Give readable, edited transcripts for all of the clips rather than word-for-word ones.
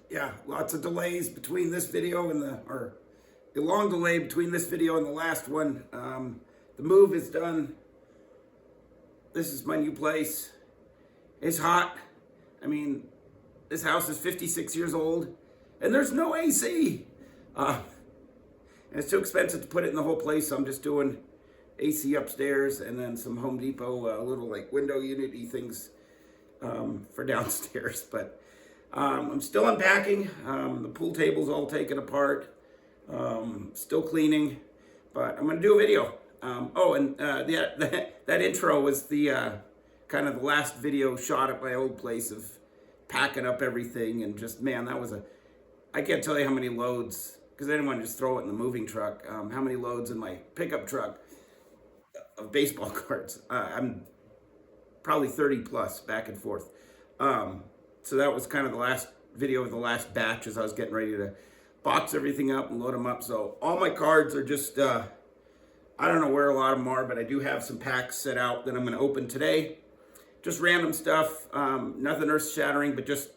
Yeah, lots of delays between this video and or a long delay between this video and the last one. The move is done. This is my new place. It's hot. I mean, this house is 56 years old and there's no AC. And it's too expensive to put it in the whole place, so I'm just doing AC upstairs and then some Home Depot little like window unity things for downstairs. But I'm still unpacking. The pool table's all taken apart. Still cleaning, but I'm gonna do a video. That intro was the kind of the last video shot at my old place of packing up everything, and just, man, that was I can't tell you how many loads, because I didn't want to just throw it in the moving truck, how many loads in my pickup truck of baseball cards. I'm probably 30 plus back and forth. So that was kind of the last video of the last batch as I was getting ready to box everything up and load them up. So all my cards are just, I don't know where a lot of them are, but I do have some packs set out that I'm going to open today. Just random stuff, nothing earth shattering, but just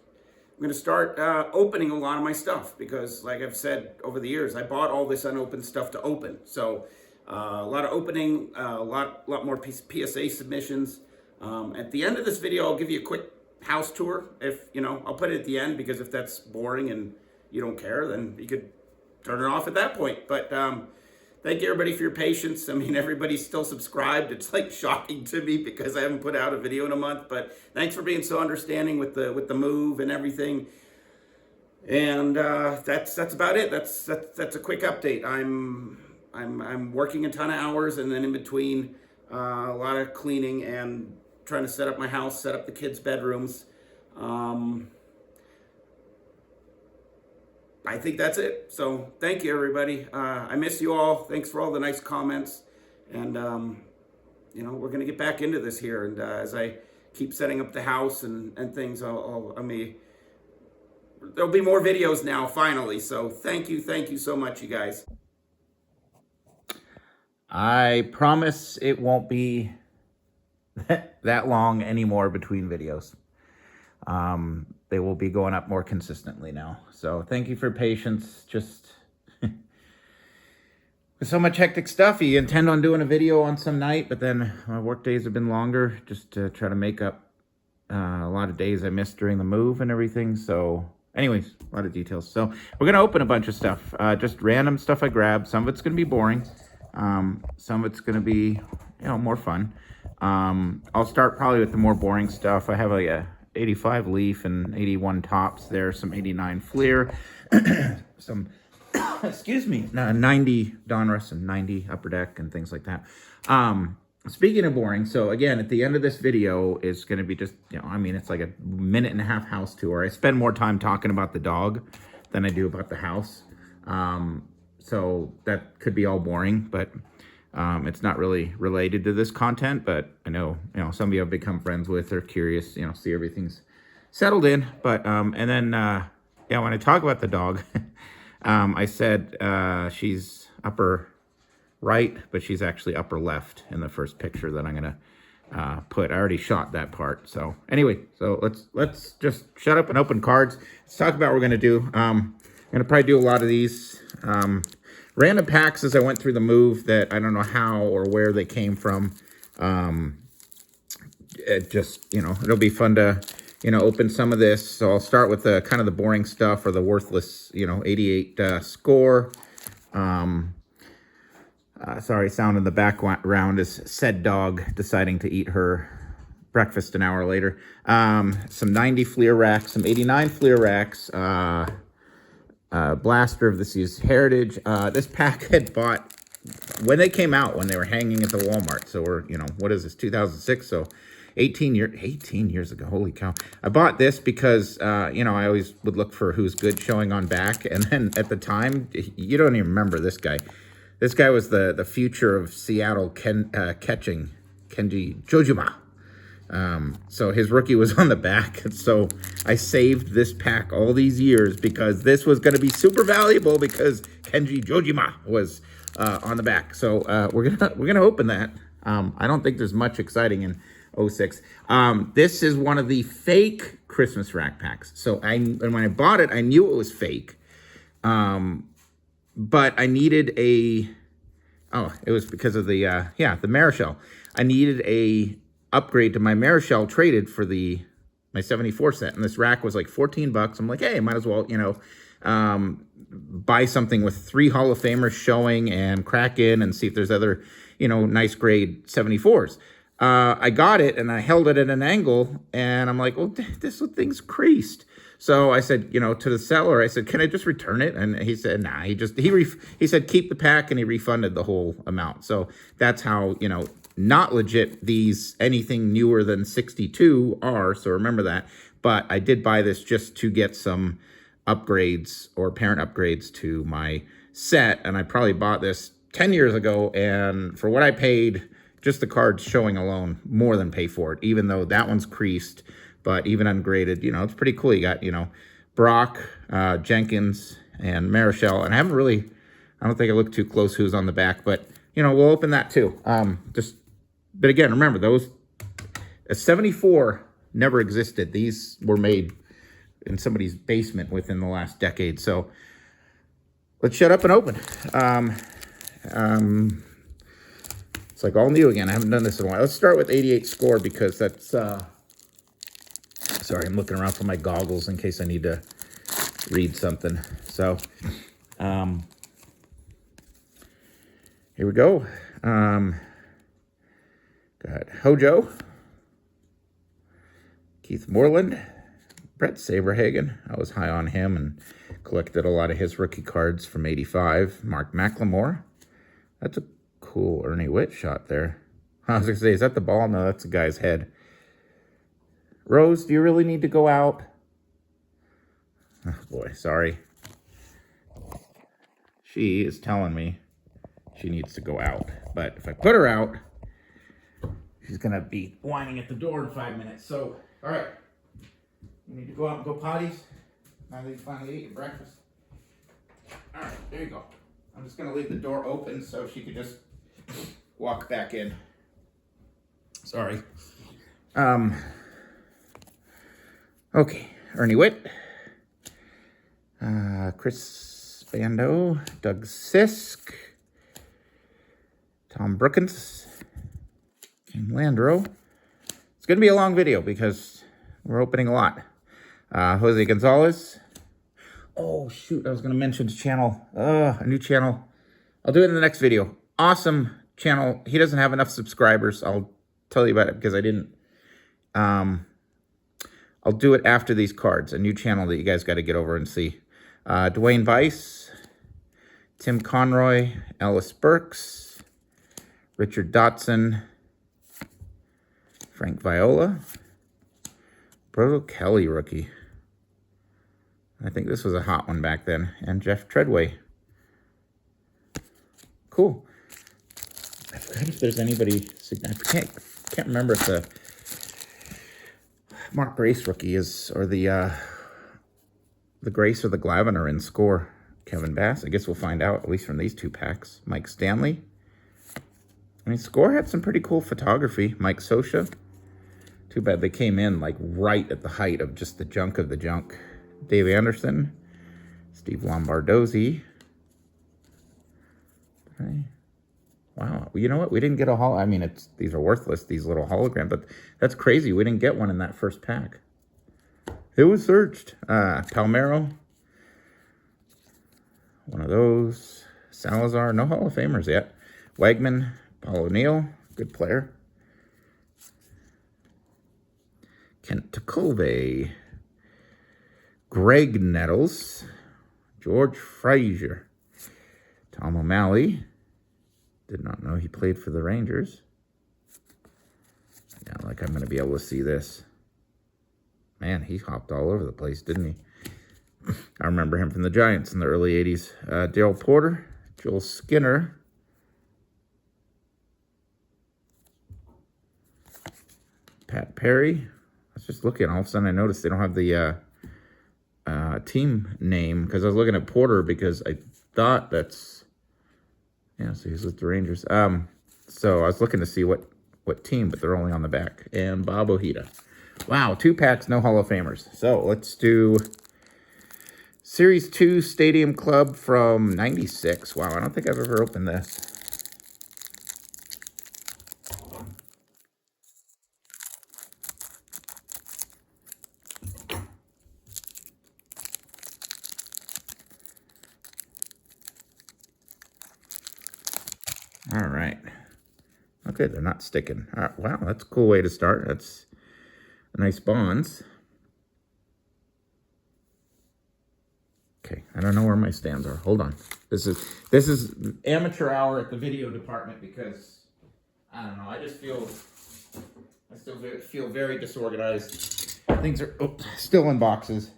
I'm going to start opening a lot of my stuff because, like I've said over the years, I bought all this unopened stuff to open. So a lot of opening, a lot more PSA submissions. At the end of this video, I'll give you a quick house tour. If I'll put it at the end, because if that's boring and you don't care, then you could turn it off at that point. But thank you everybody for your patience. I mean, everybody's still subscribed. It's like shocking to me because I haven't put out a video in a month, but thanks for being so understanding with the move and everything. And that's about it. That's a quick update. I'm working a ton of hours, and then in between a lot of cleaning and trying to set up my house, set up the kids' bedrooms. I think that's it. So thank you, everybody. I miss you all. Thanks for all the nice comments. And, we're going to get back into this here. And as I keep setting up the house and things, there'll be more videos now, finally. So thank you so much, you guys. I promise it won't be that long anymore between videos. They will be going up more consistently now. So thank you for your patience. Just with so much hectic stuff, you intend on doing a video on some night, but then my work days have been longer just to try to make up a lot of days I missed during the move and everything. So anyways, a lot of details. So we're going to open a bunch of stuff, just random stuff I grabbed. Some of it's going to be boring. Some of it's going to be, more fun. I'll start probably with the more boring stuff. I have a 85 Leaf and 81 Tops there, some 89 Fleer, some, 90 Donruss and 90 Upper Deck and things like that. Speaking of boring, so again, at the end of this video is going to be just, it's like a minute and a half house tour. I spend more time talking about the dog than I do about the house. So that could be all boring, but it's not really related to this content, but I know, some of you have become friends with or curious, see everything's settled in. But, and then, when I talk about the dog, I said she's upper right, but she's actually upper left in the first picture that I'm going to put. I already shot that part. So anyway, so let's just shut up and open cards. Let's talk about what we're going to do. I'm going to probably do a lot of these random packs as I went through the move that I don't know how or where they came from. It just, it'll be fun to, open some of this. So I'll start with the kind of the boring stuff or the worthless, 88 score. Sorry, sound in the background is said dog deciding to eat her breakfast an hour later. Some 90 Fleer racks, some 89 Fleer racks, Blaster of the Seas Heritage. This pack had bought when they came out, when they were hanging at the Walmart. So we're, what is this, 2006? So 18 years ago. Holy cow. I bought this because, I always would look for Who's Good showing on back. And then at the time, you don't even remember this guy. This guy was the future of Seattle catching, Kenji Jojima. So his rookie was on the back. And so I saved this pack all these years because this was going to be super valuable because Kenji Jojima was on the back. So we're gonna open that. I don't think there's much exciting in 06. This is one of the fake Christmas rack packs. So and when I bought it, I knew it was fake. But I needed it was because of the Marichal. I needed a upgrade to my Marichal traded for my 74 set. And this rack was like $14. I'm like, hey, I might as well, buy something with 3 Hall of Famers showing and crack in and see if there's other, nice grade 74s. I got it and I held it at an angle and I'm like, well, this thing's creased. So I said, to the seller, I said, can I just return it? And he said, nah, he said, keep the pack, and he refunded the whole amount. So that's how, not legit anything newer than 62 are. So remember that. But I did buy this just to get some upgrades or parent upgrades to my set. And I probably bought this 10 years ago. And for what I paid, just the cards showing alone, more than pay for it, even though that one's creased. But even ungraded, it's pretty cool. You got, Brock, Jenkins, and Marichal. And I don't think I looked too close who's on the back, but, we'll open that too. But again, remember, a 74 never existed. These were made in somebody's basement within the last decade. So let's shut up and open. It's like all new again. I haven't done this in a while. Let's start with 88 score because that's... Sorry, I'm looking around for my goggles in case I need to read something. So, here we go. Got Hojo, Keith Moreland, Brett Saberhagen. I was high on him and collected a lot of his rookie cards from 85. Mark McLemore. That's a cool Ernie Witt shot there. I was going to say, is that the ball? No, that's the guy's head. Rose, do you really need to go out? Oh, boy, sorry. She is telling me she needs to go out. But if I put her out, she's going to be whining at the door in 5 minutes. So, all right. You need to go out and go potties now that you finally ate your breakfast. All right, there you go. I'm just going to leave the door open so she could just walk back in. Sorry. Okay, Ernie Witt, Chris Bando, Doug Sisk, Tom Brookins, King Landreau. It's going to be a long video because we're opening a lot. Jose Gonzalez. Oh, shoot, I was going to mention the channel, a new channel. I'll do it in the next video. Awesome channel. He doesn't have enough subscribers. I'll tell you about it because I didn't. I'll do it after these cards. A new channel that you guys got to get over and see. Dwayne Weiss, Tim Conroy, Ellis Burks, Richard Dotson, Frank Viola, Brodo Kelly rookie. I think this was a hot one back then. And Jeff Treadway. Cool. I forgot if there's anybody. I can't remember if the Mark Grace rookie is, or the Grace or the Glavin are in score. Kevin Bass, I guess we'll find out, at least from these two packs. Mike Stanley. I mean, score had some pretty cool photography. Mike Sosha. Too bad they came in like right at the height of just the junk of the junk. Dave Anderson. Steve Lombardozzi. Okay. Wow, you know what? We didn't get a I mean, these are worthless, these little holograms, but that's crazy. We didn't get one in that first pack. It was searched. Palmero. One of those. Salazar. No Hall of Famers yet. Wegman. Paul O'Neill. Good player. Kent Tacove. Greg Nettles. George Frazier. Tom O'Malley. Did not know he played for the Rangers. Yeah, like I'm going to be able to see this. Man, he hopped all over the place, didn't he? I remember him from the Giants in the early 80s. Daryl Porter, Joel Skinner. Pat Perry. I was just looking. All of a sudden I noticed they don't have the team name because I was looking at Porter because I thought so he's with the Rangers. So I was looking to see what what team, but they're only on the back. And Bob Ojeda. Wow, 2 packs, no Hall of Famers. So let's do Series 2 Stadium Club from 96. Wow, I don't think I've ever opened this. All right. Okay, they're not sticking. All right, wow, that's a cool way to start. That's a nice Bonds. Okay, I don't know where my stands are. Hold on. This is amateur hour at the video department because I don't know. I still feel very disorganized. Things are still in boxes.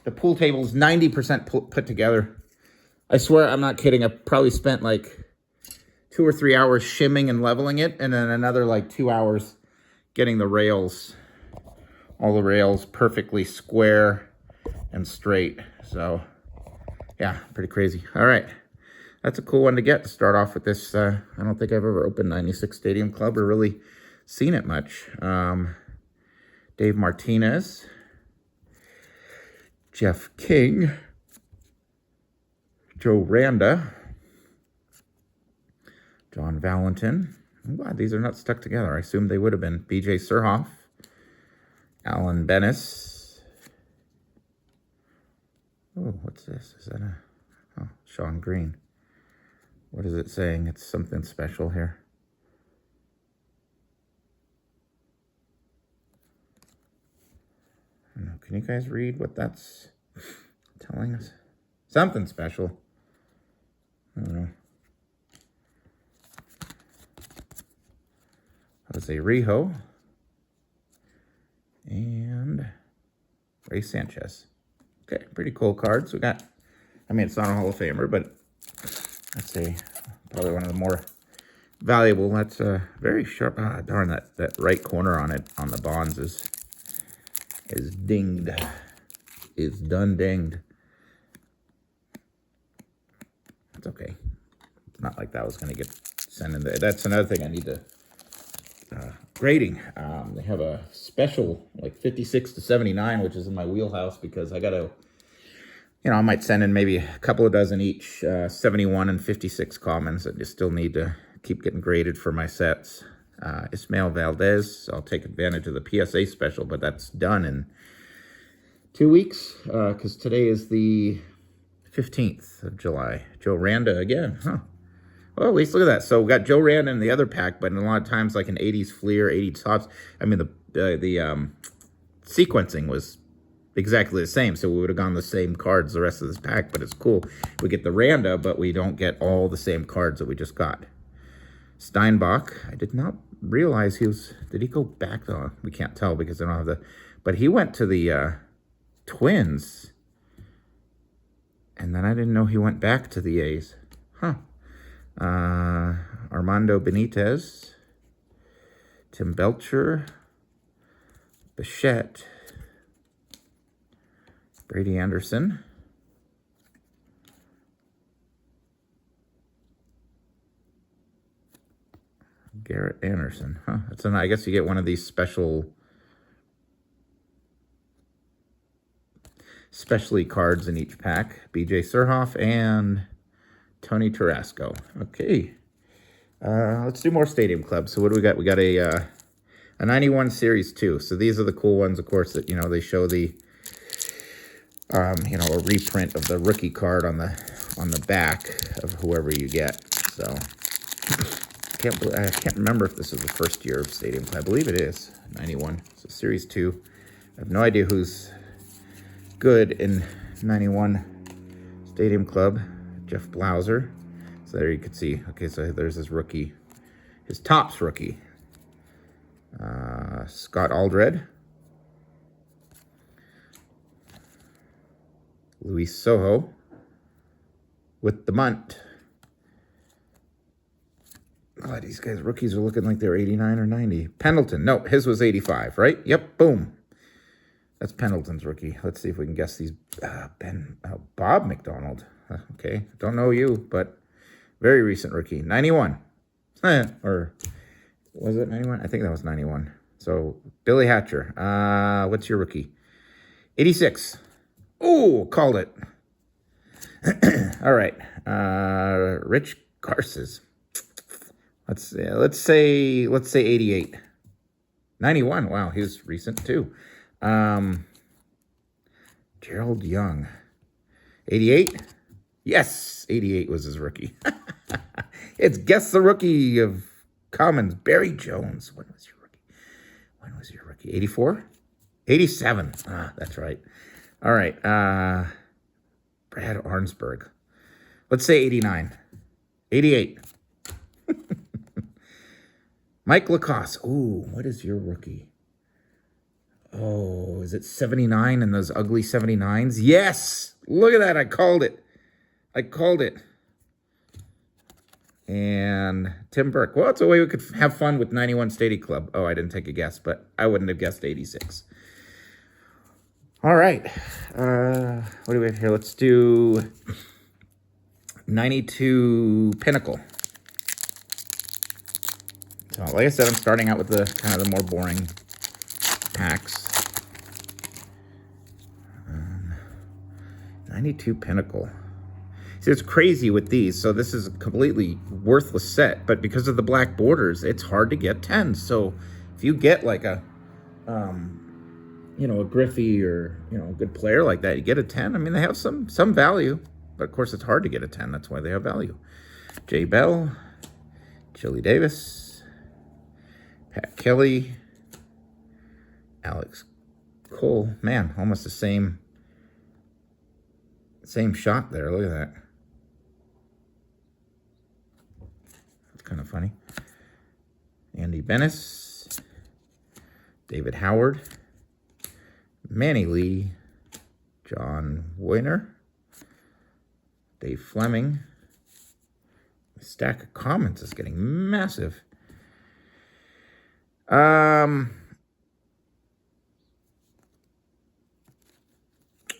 The pool table is 90% put together. I swear I'm not kidding. I probably spent like 2 or 3 hours shimming and leveling it, and then another like 2 hours getting the rails, all the rails perfectly square and straight. So yeah, pretty crazy. All right, that's a cool one to get to start off with this. I don't think I've ever opened 96 Stadium Club or really seen it much. Dave Martinez, Jeff King, Joe Randa, John Valentin. I'm glad these are not stuck together. I assumed they would have been. BJ Surhoff, Alan Bennis. Oh, what's this? Is that Sean Green? What is it saying? It's something special here. I don't know. Can you guys read what that's telling us? Something special. I don't know. Jose Rijo and Ray Sanchez. Okay, pretty cool cards. We got, I mean, it's not a Hall of Famer, but I'd say probably one of the more valuable. That's very sharp. Ah, darn, that right corner on it, on the Bonds is dinged. Is done dinged. It's okay. It's not like that was going to get sent in there. That's another thing I need to grading. They have a special like 56 to 79, which is in my wheelhouse because I got to, I might send in maybe a couple of dozen each, 71 and 56 commons that you still need to keep getting graded for my sets. Ismael Valdez, I'll take advantage of the PSA special, but that's done in 2 weeks because today is the 15th of July. Joe Randa again, huh? Well, at least look at that. So we got Joe Randa in the other pack, but in a lot of times like an 80s Fleer, 80s Topps. I mean, the sequencing was exactly the same, so we would have gone the same cards the rest of this pack, but it's cool. We get the Randa, but we don't get all the same cards that we just got. Steinbach, I did not realize he was, did he go back though? We can't tell because I don't have the, but he went to the Twins, and then I didn't know he went back to the A's. Huh. Armando Benitez, Tim Belcher, Bichette, Brady Anderson, Garrett Anderson. Huh, that's I guess you get one of these specially cards in each pack. BJ Surhoff and Tony Tarasco. Okay. Let's do more Stadium Club. So what do we got? We got a 91 Series 2. So these are the cool ones, of course, that, they show the, a reprint of the rookie card on the back of whoever you get. So I can't remember if this is the first year of Stadium Club. I believe it is 91. So Series 2. I have no idea who's good in 91 Stadium Club. Jeff Blauser. So there you can see. Okay, so there's his rookie, his Topps rookie. Scott Aldred. Luis Sojo. With the Munt. Oh, these guys, rookies are looking like they're 89 or 90. Pendleton. No, his was 85, right? Yep, boom. That's Pendleton's rookie. Let's see if we can guess these. Bob McDonald. Okay, don't know you, but very recent rookie. 91. Or Was it 91? I think that was 91. So Billy Hatcher. What's your rookie? 86. Oh, called it. All right. Rich Garces. Let's say 88. 91. Wow, he was recent too. Gerald Young. 88. Yes, 88 was his rookie. It's Guess the Rookie of Commons, Barry Jones. When was your rookie? 84? 87. Ah, that's right. All right. Brad Arnsberg. Let's say 89. 88. Mike Lacoste. Ooh, what is your rookie? Oh, is it 79 and those ugly 79s? Yes! Look at that. I called it. And Tim Burke. Well, it's a way we could have fun with 91 Stady Club. Oh, I didn't take a guess, but I wouldn't have guessed 86. All right. What do we have here? Let's do 92 Pinnacle. So, like I said, I'm starting out with the kind of the more boring packs. 92 Pinnacle. See, it's crazy with these. So this is a completely worthless set, but because of the black borders, it's hard to get 10s. So if you get like a, a Griffey or, a good player like that, you get a 10. I mean, they have some value, but of course it's hard to get a 10. That's why they have value. Jay Bell, Chili Davis, Pat Kelly, Alex Cole. Man, almost the same shot there. Look at that. That's kind of funny. Andy Bennis, David Howard, Manny Lee, John Weiner, Dave Fleming. The stack of comments is getting massive.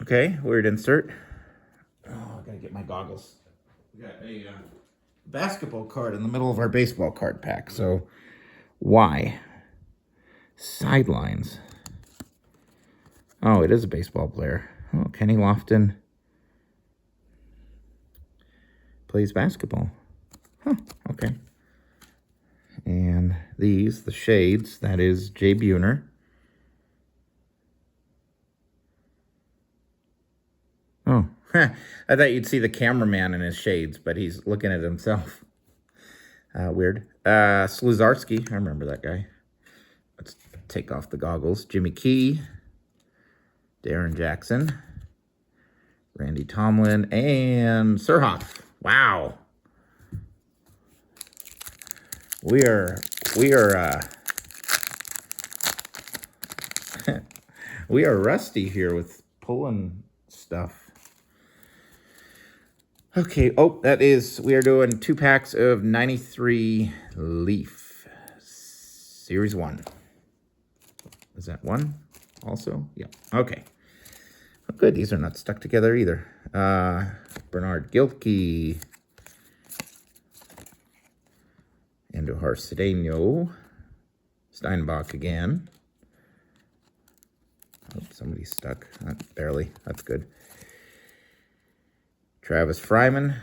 Okay, weird insert. Oh, I gotta get my goggles. We got a basketball card in the middle of our baseball card pack. So, why? Sidelines. Oh, it is a baseball player. Oh, Kenny Lofton plays basketball. Huh, okay. And these, the shades, that is Jay Buhner. Oh, I thought you'd see the cameraman in his shades, but he's looking at himself. Weird. Sluzarski, I remember that guy. Let's take off the goggles. Jimmy Key, Darren Jackson, Randy Tomlin, and Surhoff. Wow. We are we are rusty here with pulling stuff. Okay, we are doing 2 packs of 93 Leaf. Series 1. Is that 1 also? Yeah, okay. Oh, good, these are not stuck together either. Bernard Gilkey. Andujar Cedeno. Steinbach again. Oh, somebody's stuck. Barely. That's good. Travis Fryman.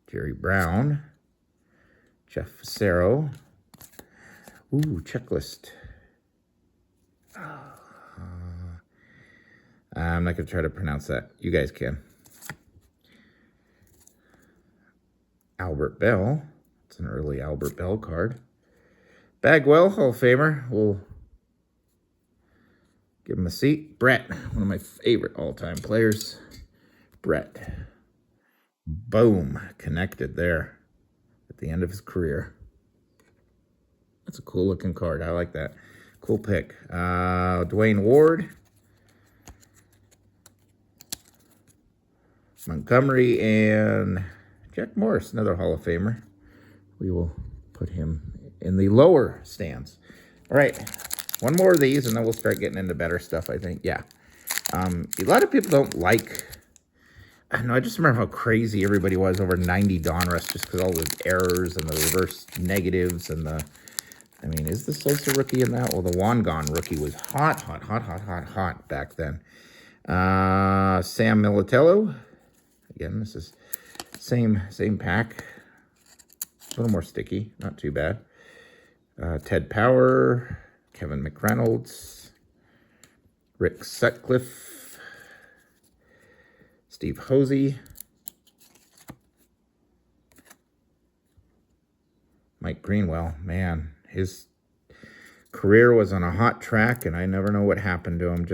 Jerry Brown. Jeff Facero. Ooh, checklist. I'm not going to try to pronounce that. You guys can. Albert Bell. It's an early Albert Bell card. Bagwell, Hall of Famer. We'll give him a seat. Brett, one of my favorite all-time players. Brett. Boom. Connected there at the end of his career. That's a cool-looking card. I like that. Cool pick. Dwayne Ward. Montgomery and Jack Morris, another Hall of Famer. We will put him in the lower stands. All right, one more of these, and then we'll start getting into better stuff, I think. Yeah. A lot of people don't like... I just remember how crazy everybody was over 90 Donruss, just because all the errors and the reverse negatives and the I mean, is the Sosa rookie in that? Well, the Wangan rookie was hot back then. Sam Militello. Again, this is same pack. A little more sticky, not too bad. Ted Power, Kevin McReynolds, Rick Sutcliffe, Steve Hosey, Mike Greenwell. Man, his career was on a hot track, and I never know what happened to him.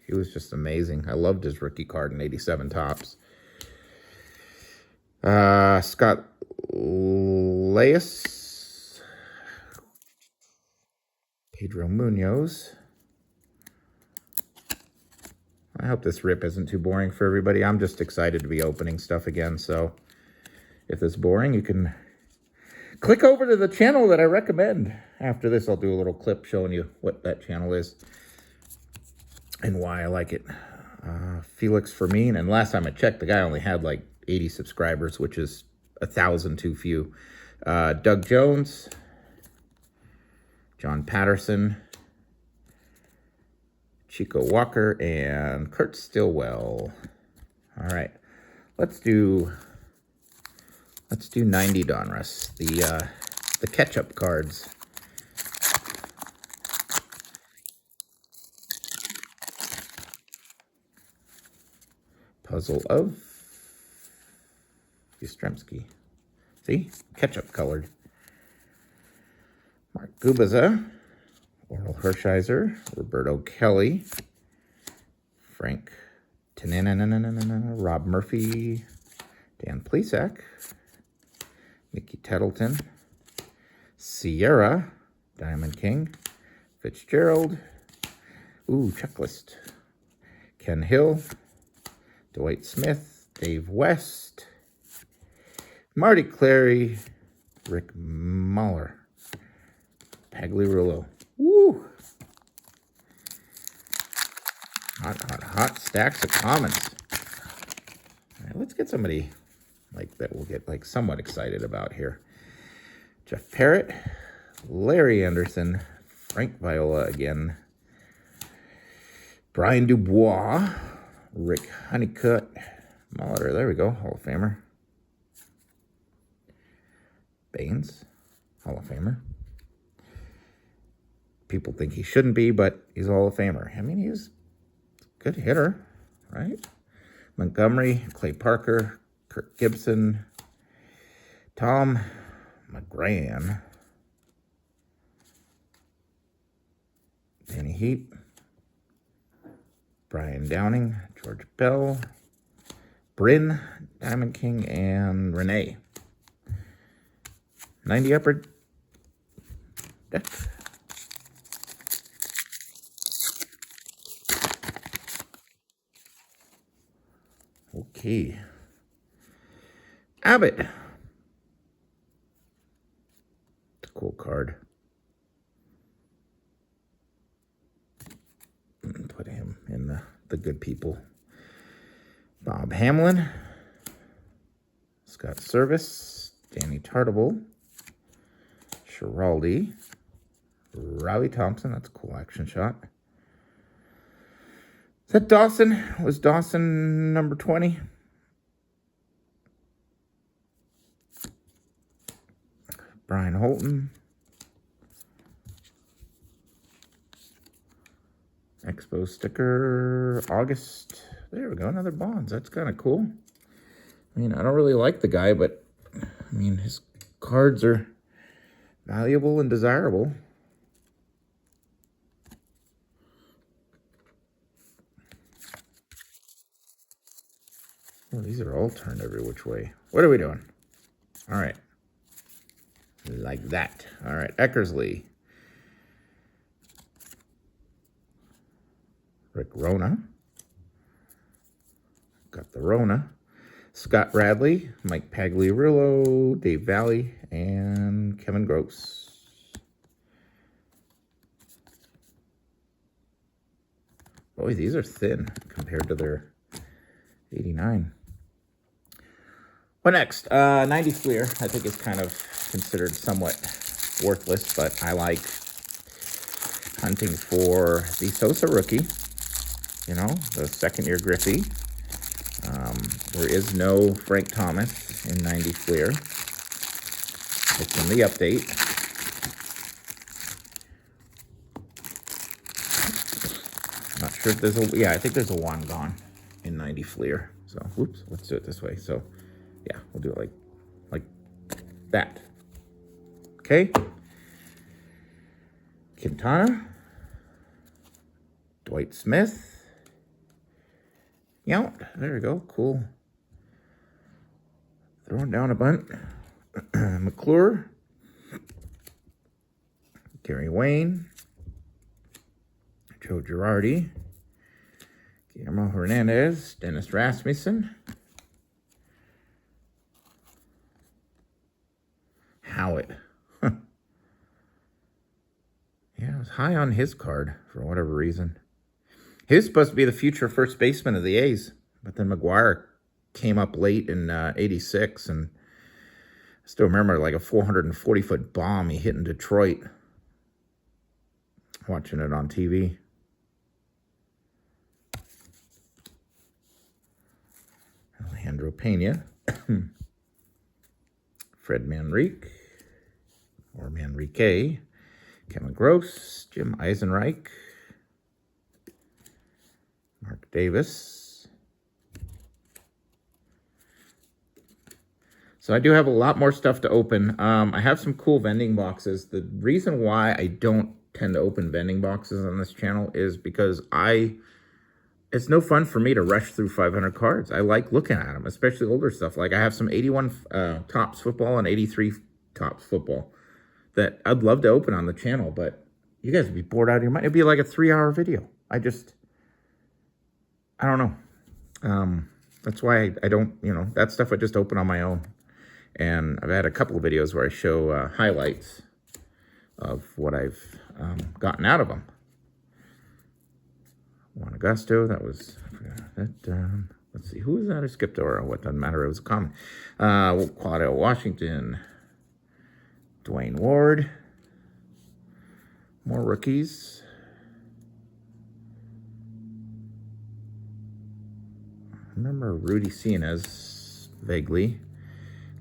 He was just amazing. I loved his rookie card in 87 Topps. Scott Laius, Pedro Munoz. I hope this rip isn't too boring for everybody. I'm just excited to be opening stuff again, so if it's boring, you can click over to the channel that I recommend. After this, I'll do a little clip showing you what that channel is and why I like it. Felix Fermin, and last time I checked, the guy only had like 80 subscribers, which is 1,000 too few. Doug Jones, John Patterson, Chico Walker, and Kurt Stillwell. All right, let's do 90 Donruss, the catch-up cards. Puzzle of Yastrzemski. See? Ketchup colored. Mark Gubaza. Orel Hershiser. Roberto Kelly. Frank Tanana. Rob Murphy. Dan Plesac. Mickey Tettleton. Sierra. Diamond King. Fitzgerald. Ooh, checklist. Ken Hill. Dwight Smith, Dave West, Marty Clary, Rick Muller, Pagliarulo. Woo! Hot stacks of comments. All right, let's get somebody like that we'll get like somewhat excited about here. Jeff Parrott, Larry Anderson, Frank Viola again, Brian Dubois, Rick Honeycutt, Molitor, there we go, Hall of Famer. Baines, Hall of Famer. People think he shouldn't be, but he's a Hall of Famer. I mean, he's a good hitter, right? Montgomery, Clay Parker, Kirk Gibson, Tom McGran, Danny Heat, Brian Downing, George Bell, Bryn, Diamond King, and Renee. 90 upper deck. Okay. Abbott. It's a cool card. Put him in the good people. Bob Hamlin, Scott Service, Danny Tartable, Schiraldi, Robbie Thompson, that's a cool action shot. Is that Dawson? Was Dawson number 20? Brian Holton. Expo sticker, August. There we go, another Bonds. That's kind of cool. I mean, I don't really like the guy, but I mean, his cards are valuable and desirable. Oh, these are all turned every which way. What are we doing? All right. Like that. All right, Eckersley. Rick Rona. Got the Rona. Scott Bradley, Mike Pagliarulo, Dave Valley, and Kevin Gross. Boy, these are thin compared to their 89. What next? 90 Fleer, I think is kind of considered somewhat worthless, but I like hunting for the Sosa rookie, you know, the second-year Griffey. There is no Frank Thomas in 90 Fleer. It's in the update. Not sure if there's a, yeah, I think there's a one gone in 90 Fleer. So, whoops, let's do it this way. So, yeah, we'll do it like that. Okay. Quintana. Dwight Smith. Yeah, there we go. Cool. Throwing down a bunt. McClure. Gary Wayne. Joe Girardi. Guillermo Hernandez. Dennis Rasmussen. Howitt. Yeah, I was high on his card for whatever reason. He was supposed to be the future first baseman of the A's, but then McGuire came up late in 86, and I still remember like a 440-foot bomb he hit in Detroit. Watching it on TV. Alejandro Pena. Fred Manrique. Or Manrique. Kevin Gross. Jim Eisenreich. Mark Davis. So I do have a lot more stuff to open. I have some cool vending boxes. The reason why I don't tend to open vending boxes on this channel is because it's no fun for me to rush through 500 cards. I like looking at them, especially older stuff. Like I have some 81 Topps football and 83 Topps football that I'd love to open on the channel, but you guys would be bored out of your mind. It'd be like a 3-hour video. I don't know. That's why I don't, you know, that stuff I just open on my own. And I've had a couple of videos where I show highlights of what I've gotten out of them. Juan Augusto, that was, I forgot that, let's see, who was that? I skipped over. What doesn't matter, it was a comment. Claudio Washington, Dwayne Ward, more rookies. I remember Rudy Cienez vaguely.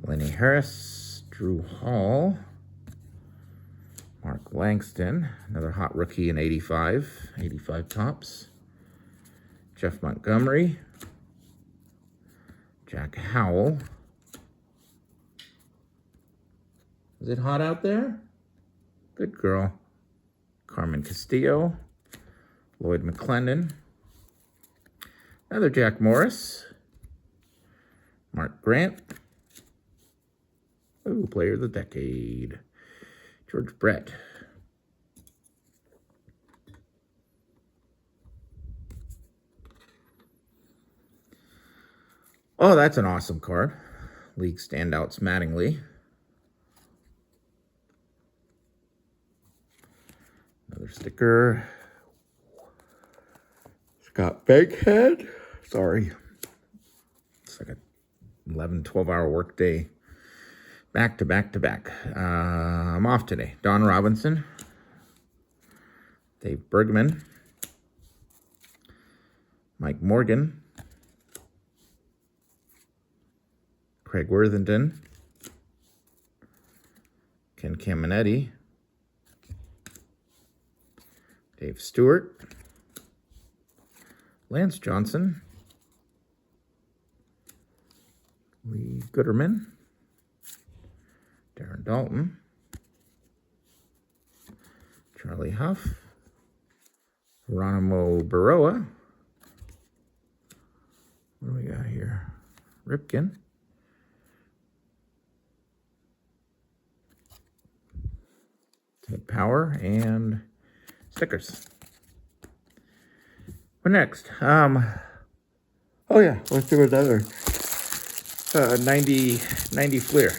Lenny Harris, Drew Hall, Mark Langston, another hot rookie in 85 Topps. Jeff Montgomery, Jack Howell. Is it hot out there? Good girl. Carmen Castillo, Lloyd McClendon, another Jack Morris, Mark Grant. Ooh, player of the decade. George Brett. Oh, that's an awesome card. League standouts Mattingly. Another sticker. Scott Bankhead. Sorry. It's like a 11, 12-hour work day. Back to back to back. I'm off today. Don Robinson. Dave Bergman. Mike Morgan. Craig Worthington. Ken Caminetti. Dave Stewart. Lance Johnson. Lee Gooderman. Darren Dalton, Charlie Huff, Geronimo Baroa. What do we got here? Ripken. Take power and stickers. What next? Oh yeah, let's do another 90 Fleer.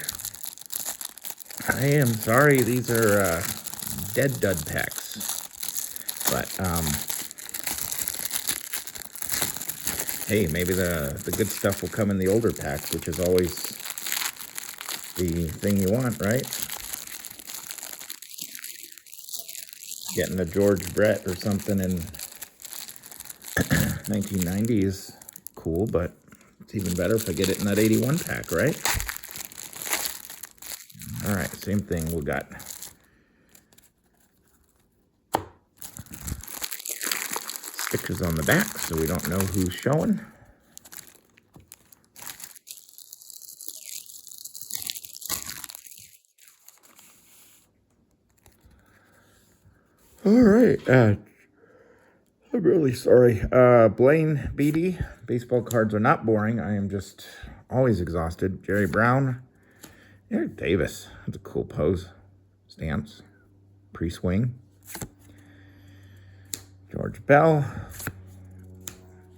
I am sorry, these are dead dud packs. But hey, maybe the good stuff will come in the older packs, which is always the thing you want, right? Getting a George Brett or something in 1990 is cool, but it's even better if I get it in that 81 pack, right? All right, same thing. We got stickers on the back, so we don't know who's showing. All right. I'm really sorry. Blaine Beatty. Baseball cards are not boring. I am just always exhausted. Jerry Brown. Eric Davis. That's a cool pose. Stance. Pre-swing. George Bell.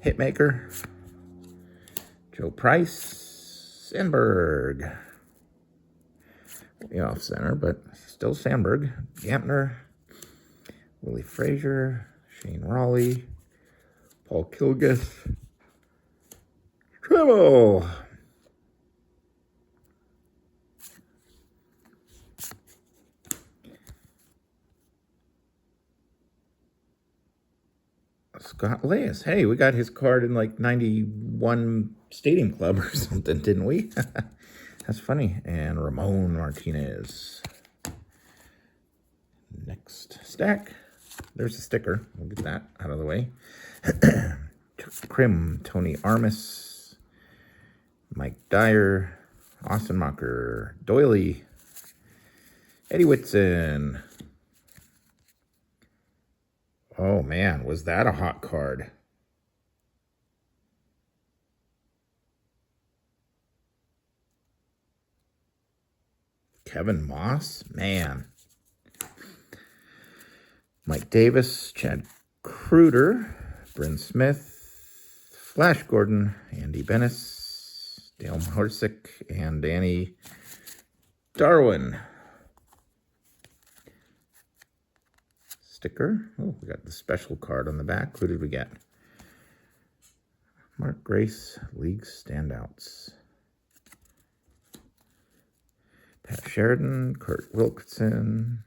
Hitmaker. Joe Price. Sandberg. Off center, but still Sandberg. Gantner. Willie Frazier. Shane Raleigh. Paul Kilgith. Trammell. Scott Leyes. Hey, we got his card in like 91 Stadium Club or something, didn't we? That's funny. And Ramon Martinez. Next stack. There's a sticker. We'll get that out of the way. Chuck Krim, Tony Armas, Mike Dyer, Austin Mocker, Doily, Eddie Whitson. Oh man, was that a hot card? Kevin Moss, man. Mike Davis, Chad Kruder, Bryn Smith, Flash Gordon, Andy Bennis, Dale Horsick, and Danny Darwin. Sticker. Oh, we got the special card on the back. Who did we get? Mark Grace, League Standouts. Pat Sheridan, Kurt Wilkerson,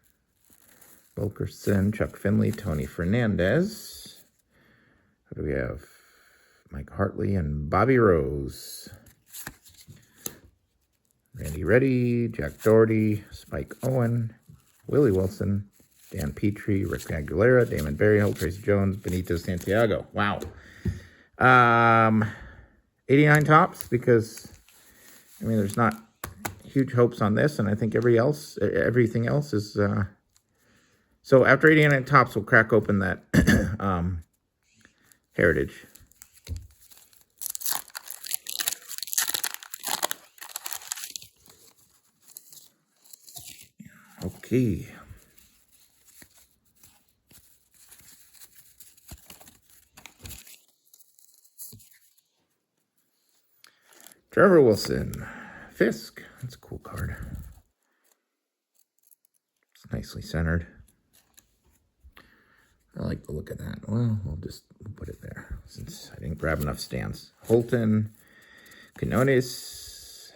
Chuck Finley, Tony Fernandez. What do we have? Mike Hartley and Bobby Rose. Randy Reddy, Jack Doherty, Spike Owen, Willie Wilson, Dan Petrie, Rick Aguilera, Damon Berryhill, Tracy Jones, Benito Santiago. Wow. 89 tops because, I mean, there's not huge hopes on this, and I think everything else is... So after 89 tops, we'll crack open that Heritage. Okay. Trevor Wilson. Fisk. That's a cool card. It's nicely centered. I like the look of that. Well, we'll put it there since I didn't grab enough stands. Holton, Canones,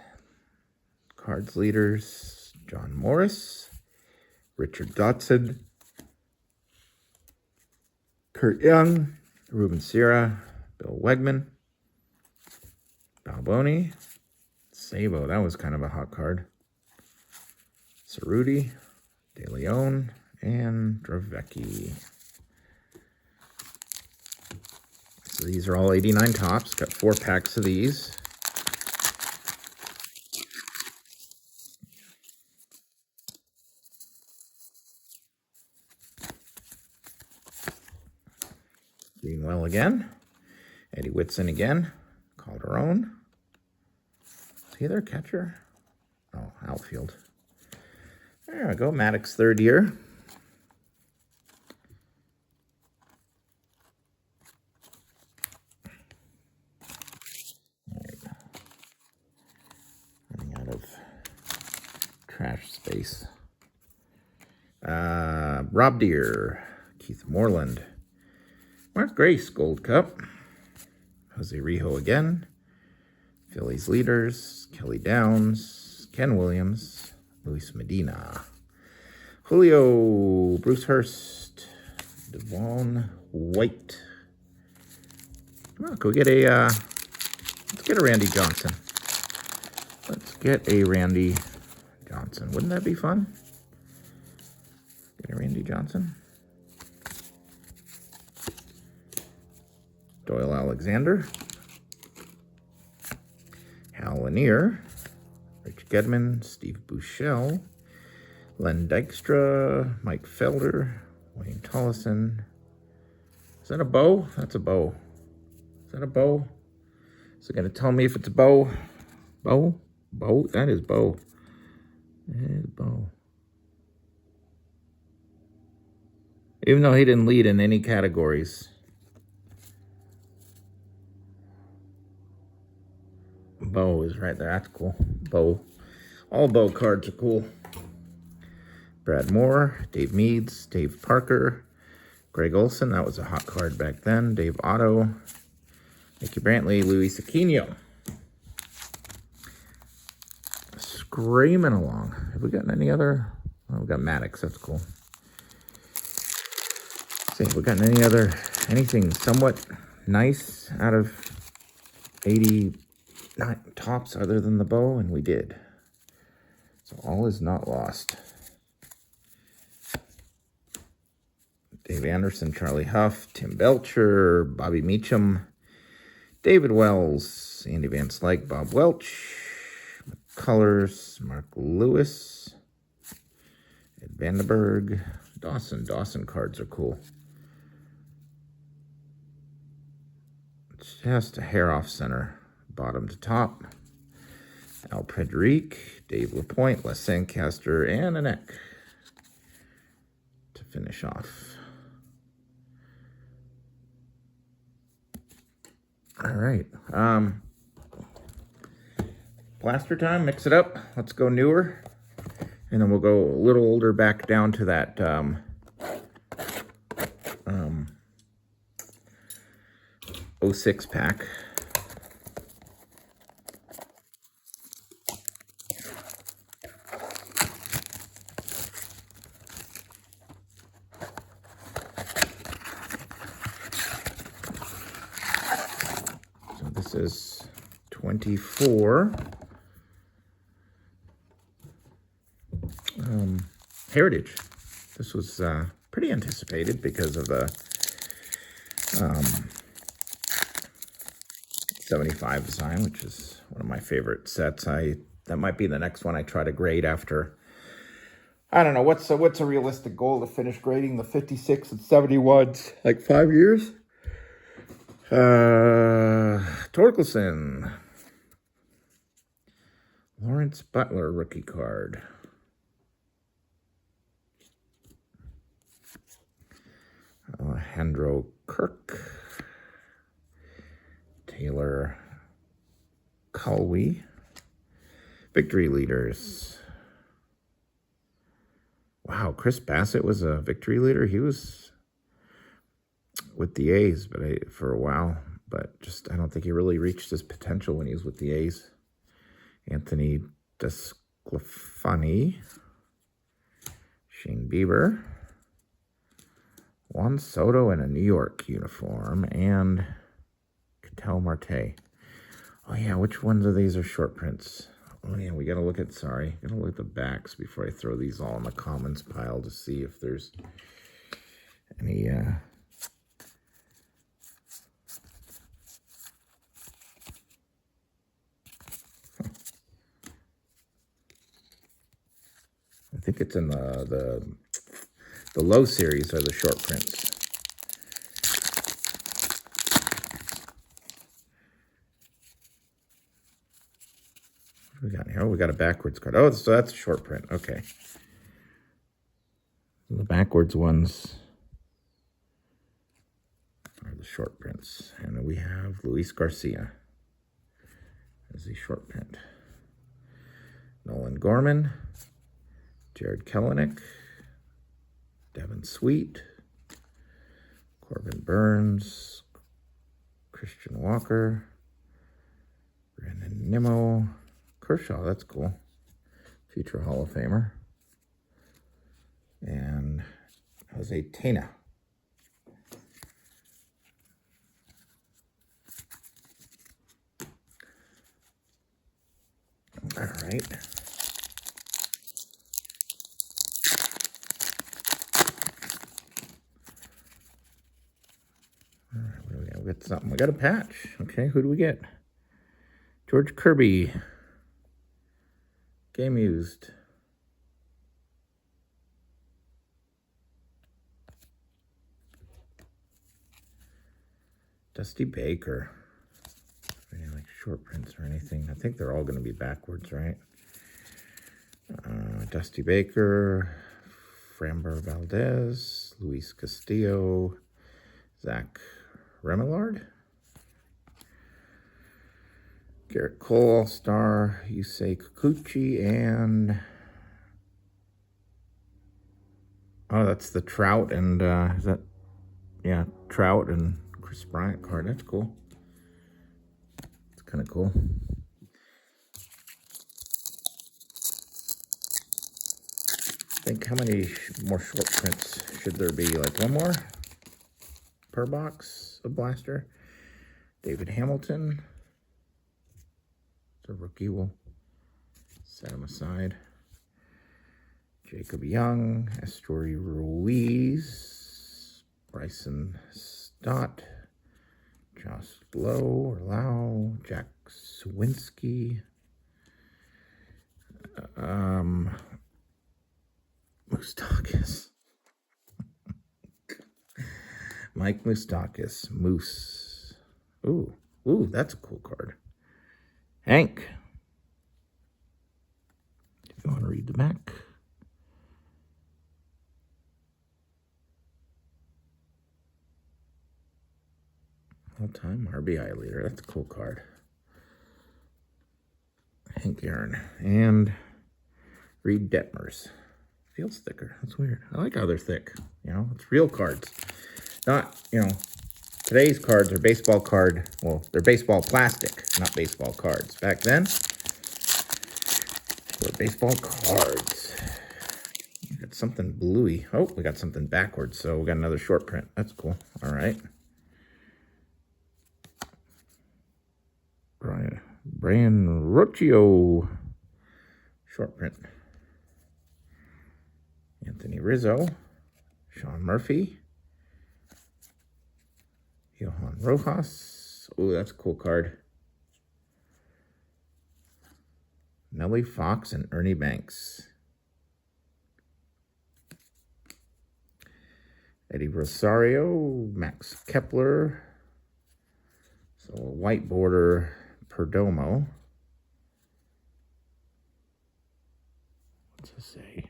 Cards Leaders, John Morris, Richard Dotson, Kurt Young, Ruben Sierra, Bill Wegman, Balboni, Sabo. That was kind of a hot card. Cerruti, De Leon, and Dravecki. So these are all 89 tops. Got 4 packs of these. Greenwell again. Eddie Whitson again. Calderon. Is he their catcher? Oh, outfield. There we go. Maddox, third year. Trash space. Rob Deere, Keith Moreland, Mark Grace, Gold Cup, Jose Rijo again, Phillies leaders, Kelly Downs, Ken Williams, Luis Medina, Julio, Bruce Hurst, Devon White. Come on, go get a, let's get a Randy Johnson. Let's get a Randy Johnson. Wouldn't that be fun? Get a Randy Johnson. Doyle Alexander. Hal Lanier. Rich Gedman. Steve Buechele. Len Dykstra. Mike Felder. Wayne Tollison. Is that a bow? That's a bow. Is that a bow? Is it going to tell me if it's a bow? Bow? Bow? That is bow. That is bow. Even though he didn't lead in any categories. Bow is right there. That's cool. Bow. All bow cards are cool. Brad Moore, Dave Meads, Dave Parker, Greg Olson. That was a hot card back then. Dave Otto, Mickey Brantley, Luis Aquino. Screaming along. Have we gotten any other? Oh, we got Maddox. That's cool. Let's see, have we gotten anything somewhat nice out of 89 tops other than the bow? And we did. So all is not lost. Dave Anderson, Charlie Huff, Tim Belcher, Bobby Meacham, David Wells, Andy Van Slyke, Bob Welch, McCullers, Mark Lewis, Ed Vandenberg, Dawson. Dawson cards are cool. It's just a hair off center, bottom to top. Al Prederic, Dave LaPointe, Les Sandcaster, and a neck to finish off. All right. Blaster time, mix it up. Let's go newer. And then we'll go a little older back down to that 06 pack. So this is 24. Heritage. This was pretty anticipated because of the 75 design, which is one of my favorite sets. That might be the next one I try to grade after. I don't know, what's a realistic goal to finish grading the 56 and 71s? Like 5 years? Torkelson. Lawrence Butler rookie card. Alejandro Kirk, Taylor Colwey, victory leaders. Wow, Chris Bassett was a victory leader. He was with the A's, for a while, but just I don't think he really reached his potential when he was with the A's. Anthony Desclafani, Shane Bieber. Juan Soto in a New York uniform, and Ketel Marte. Oh yeah, which ones of these are short prints? Oh yeah, we gotta look at the backs before I throw these all in the commons pile to see if there's any I think it's in the low series are the short prints. What do we got here? Oh, we got a backwards card. Oh, so that's a short print. Okay. The backwards ones are the short prints. And then we have Luis Garcia as the short print. Nolan Gorman, Jared Kelenic, Devin Sweet, Corbin Burns, Christian Walker, Brandon Nimmo, Kershaw, that's cool. Future Hall of Famer. and Jose Tena. All right. All right, what do we got? We got something. We got a patch. Okay, who do we get? George Kirby. Game used. Dusty Baker. Any like short prints or anything? I think they're all going to be backwards, right? Dusty Baker, Framber Valdez, Luis Castillo, Zach Remillard, Garrett Cole, All-Star, Yusei Kikuchi, and oh, that's the Trout and is that, yeah, Trout and Chris Bryant card. That's cool. It's kind of cool. I think how many more short prints should there be? Like one more per box of Blaster. David Hamilton. It's a rookie. We'll set him aside. Jacob Young, Astory Ruiz, Bryson Stott, Josh Lowe or Lau, Jack Swinski, Moustakis. Mike Moustakis. Moose. Ooh, that's a cool card. Hank. If you want to read the back. All-time RBI leader. That's a cool card. Hank Aaron. And Reed Detmers. Feels thicker. That's weird. I like how they're thick. You know, it's real cards. Not, you know, today's cards are baseball card. Well, they're baseball plastic, not baseball cards. Back then, they were baseball cards. We got something bluey. Oh, we got something backwards. So we got another short print. That's cool. All right. Brian Rocchio. Short print. Anthony Rizzo. Sean Murphy. Johan Rojas. Oh, that's a cool card. Nellie Fox and Ernie Banks. Eddie Rosario. Max Kepler. So a white border Perdomo. What's it say?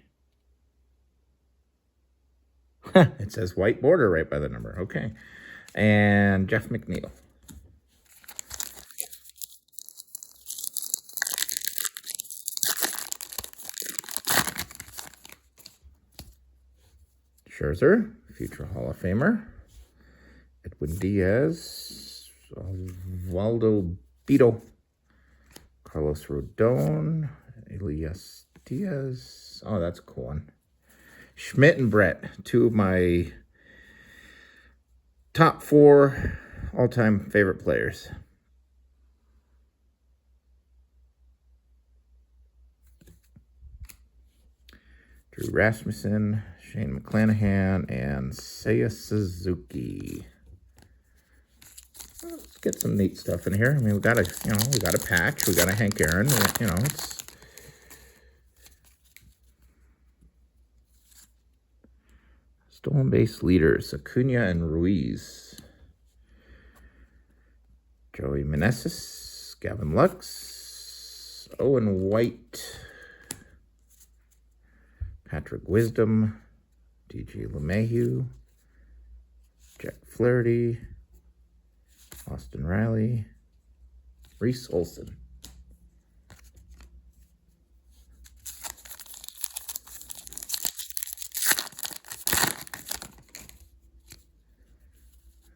It says white border right by the number. Okay. And Jeff McNeil. Scherzer, future Hall of Famer. Edwin Diaz. Waldo Beetle. Carlos Rodon. Elias Diaz. Oh, that's a cool one. Schmidt and Brett, two of my top 4 all-time favorite players. Drew Rasmussen, Shane McClanahan, and Seiya Suzuki. Let's get some neat stuff in here. I mean, we got a patch, we got a Hank Aaron. You know, it's stolen base leaders, Acuna and Ruiz. Joey Meneses, Gavin Lux, Owen White, Patrick Wisdom, DJ LeMahieu, Jack Flaherty, Austin Riley, Reese Olson.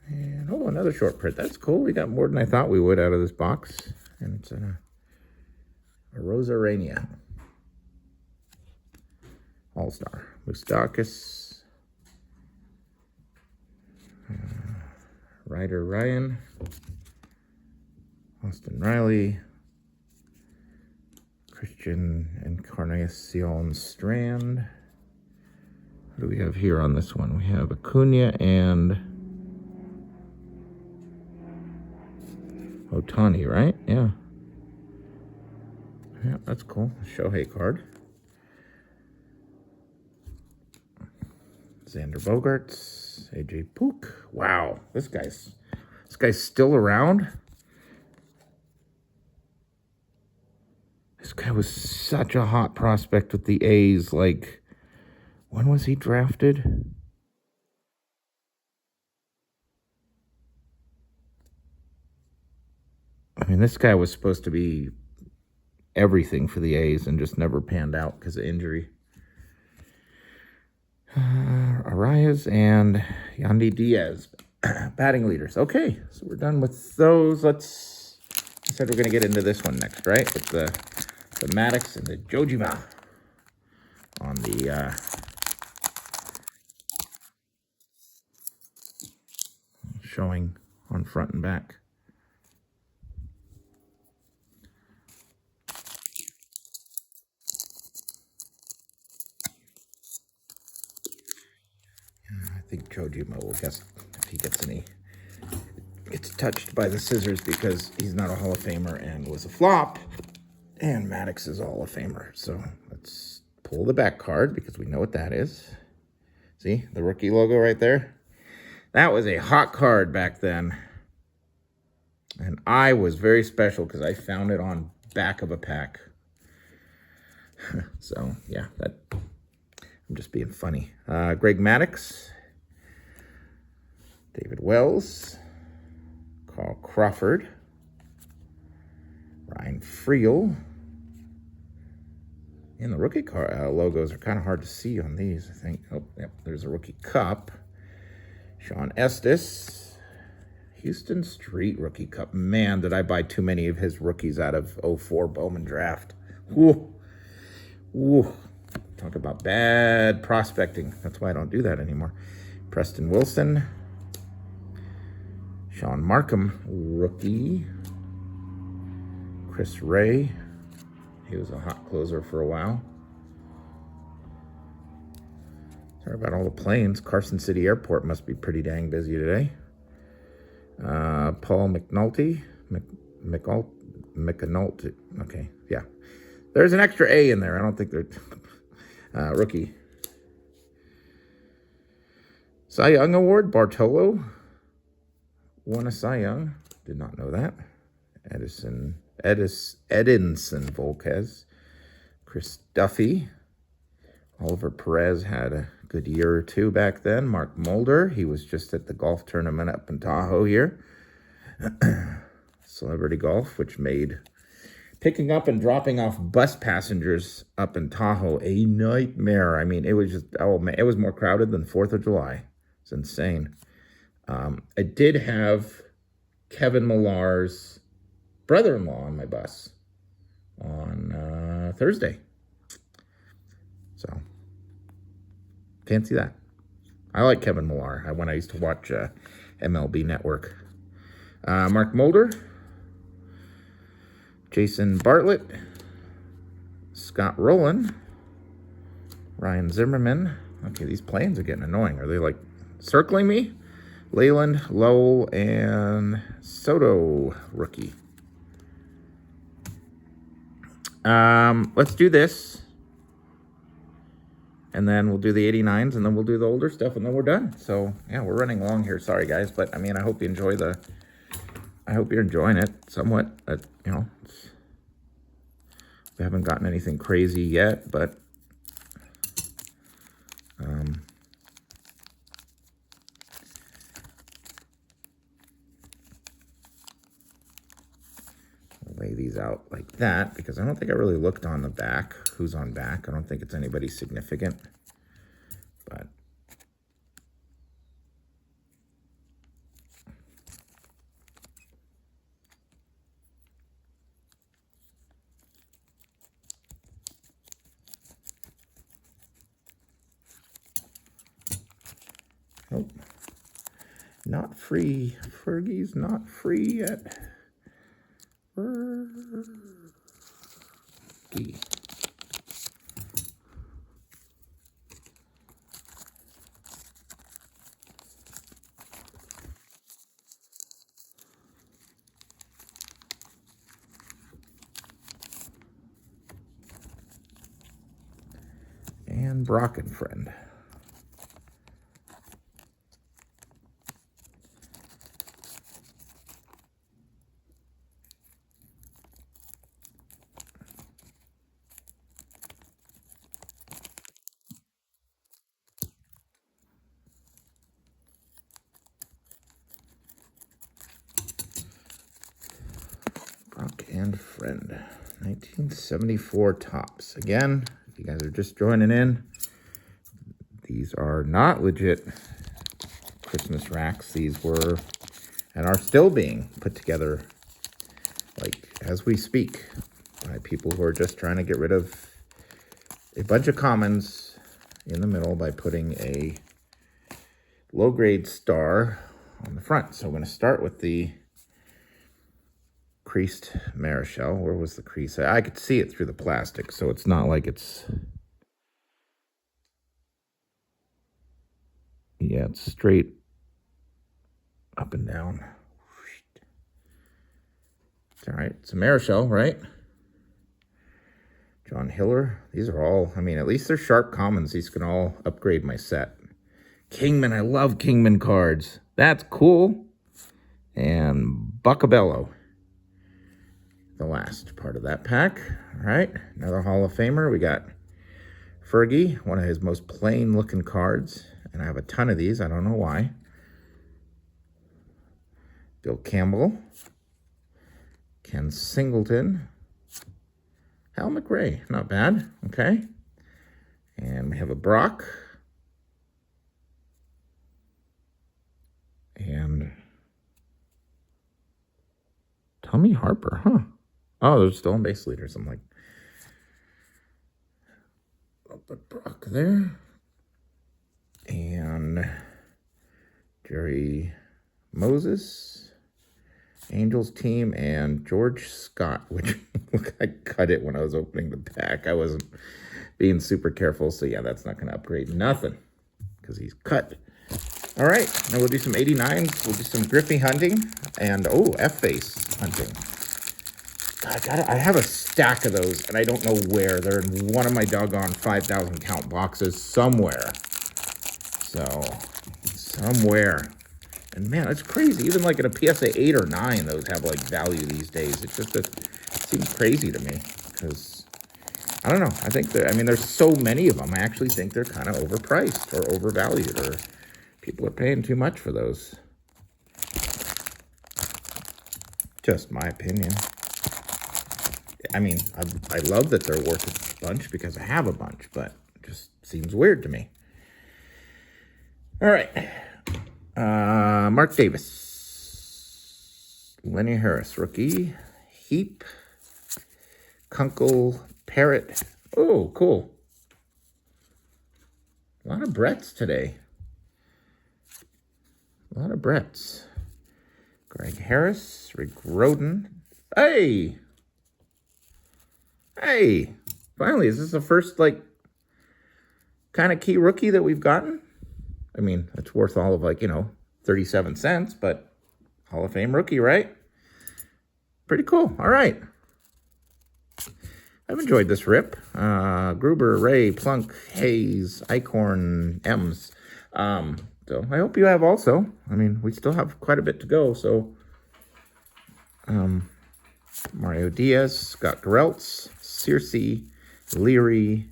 And oh, another short print. That's cool. We got more than I thought we would out of this box. And it's a Rosarania. All-Star. Moustakis. Ryder Ryan. Austin Riley. Christian Encarnacion Strand. What do we have here on this one? We have Acuna and Otani, right? Yeah. Yeah, that's cool. Shohei card. Xander Bogaerts. AJ Pook. Wow. This guy's still around. This guy was such a hot prospect with the A's. Like, when was he drafted? I mean, this guy was supposed to be everything for the A's and just never panned out because of injury. Arias and Yandy Diaz, batting leaders. Okay, so we're done with those. I said we're going to get into this one next, right? With the Maddox and the Jojima on the showing on front and back. I think Jojima will guess if he gets touched by the scissors because he's not a Hall of Famer and was a flop. And Maddox is a Hall of Famer. So let's pull the back card because we know what that is. See the rookie logo right there? That was a hot card back then. And I was very special because I found it on back of a pack. So, yeah, I'm just being funny. Greg Maddux. David Wells. Carl Crawford. Ryan Friel. And the rookie logos are kind of hard to see on these, I think. Oh, yep, there's a rookie cup. Sean Estes. Houston Street rookie cup. Man, did I buy too many of his rookies out of 04 Bowman draft. Woo. Woo. Talk about bad prospecting. That's why I don't do that anymore. Preston Wilson. Sean Markham, rookie. Chris Ray. He was a hot closer for a while. Sorry about all the planes. Carson City Airport must be pretty dang busy today. Paul McNulty. McNulty. Okay, yeah. There's an extra A in there. I don't think they're... rookie. Cy Young Award, Bartolo. Won a Cy Young. Did not know that. Edinson Volquez. Chris Duffy. Oliver Perez had a good year or two back then. Mark Mulder. He was just at the golf tournament up in Tahoe here. Celebrity Golf, which made picking up and dropping off bus passengers up in Tahoe a nightmare. I mean, it was just, oh man, it was more crowded than 4th of July. It's insane. I did have Kevin Millar's brother-in-law on my bus on Thursday. So, can't see that. I like Kevin Millar when I used to watch MLB Network. Mark Mulder. Jason Bartlett. Scott Rowland. Ryan Zimmerman. Okay, these planes are getting annoying. Are they like circling me? Leyland, Lowell, and Soto rookie. Let's do this. And then we'll do the 89s, and then we'll do the older stuff, and then we're done. So, yeah, we're running long here. Sorry, guys. But, I mean, I hope you enjoy I hope you're enjoying it somewhat. You know, we haven't gotten anything crazy yet, but... lay these out like that because I don't think I really looked on the back. Who's on back? I don't think it's anybody significant. But Nope. Not free. Fergie's not free yet. Fergie. And Brockenfriend. Brock and Friend, 1974 tops. Again, if you guys are just joining in, these are not legit Christmas racks. These were and are still being put together, like as we speak, by people who are just trying to get rid of a bunch of commons in the middle by putting a low-grade star on the front. So I'm going to start with the creased Marichal. Where was the crease? I could see it through the plastic, so it's not like it's... Yeah, it's straight up and down. It's all right. It's a Marichal, right? John Hiller. These are all, I mean, at least they're sharp commons. These can all upgrade my set. Kingman. I love Kingman cards. That's cool. And Buccabello. The last part of that pack. All right. Another Hall of Famer. We got Fergie, one of his most plain looking cards. And I have a ton of these. I don't know why. Bill Campbell. Ken Singleton. Hal McRae. Not bad. Okay. And we have a Brock. And Tommy Harper. Huh. Oh, there's stolen base leaders. I'm like, I'll put Brock there. And Jerry Moses, Angels team, and George Scott, which I cut it when I was opening the pack. I wasn't being super careful, so yeah, that's not going to upgrade nothing because he's cut. All right, now we'll do some 89s. We'll do some Griffey hunting and, oh, F-face hunting. God, I have a stack of those, and I don't know where. They're in one of my doggone 5,000 count boxes somewhere. So, somewhere. And man, it's crazy. Even like in a PSA 8 or 9, those have like value these days. It seems crazy to me because, I don't know. I think there's so many of them. I actually think they're kind of overpriced or overvalued, or people are paying too much for those. Just my opinion. I mean, I love that they're worth a bunch because I have a bunch, but it just seems weird to me. All right. Mark Davis. Lenny Harris, rookie. Heap. Kunkel. Parrot. Oh, cool. A lot of Bretts today. A lot of Bretts. Greg Harris. Rick Roden. Hey! Hey! Finally, is this the first, like, kind of key rookie that we've gotten? I mean, it's worth all of 37 cents, but Hall of Fame rookie, right? Pretty cool. All right. I've enjoyed this rip. Gruber, Ray, Plunk, Hayes, Eichhorn, Ems. So I hope you have also. I mean, we still have quite a bit to go, so. Mario Diaz, Scott Gereltz, Searcy, Leary,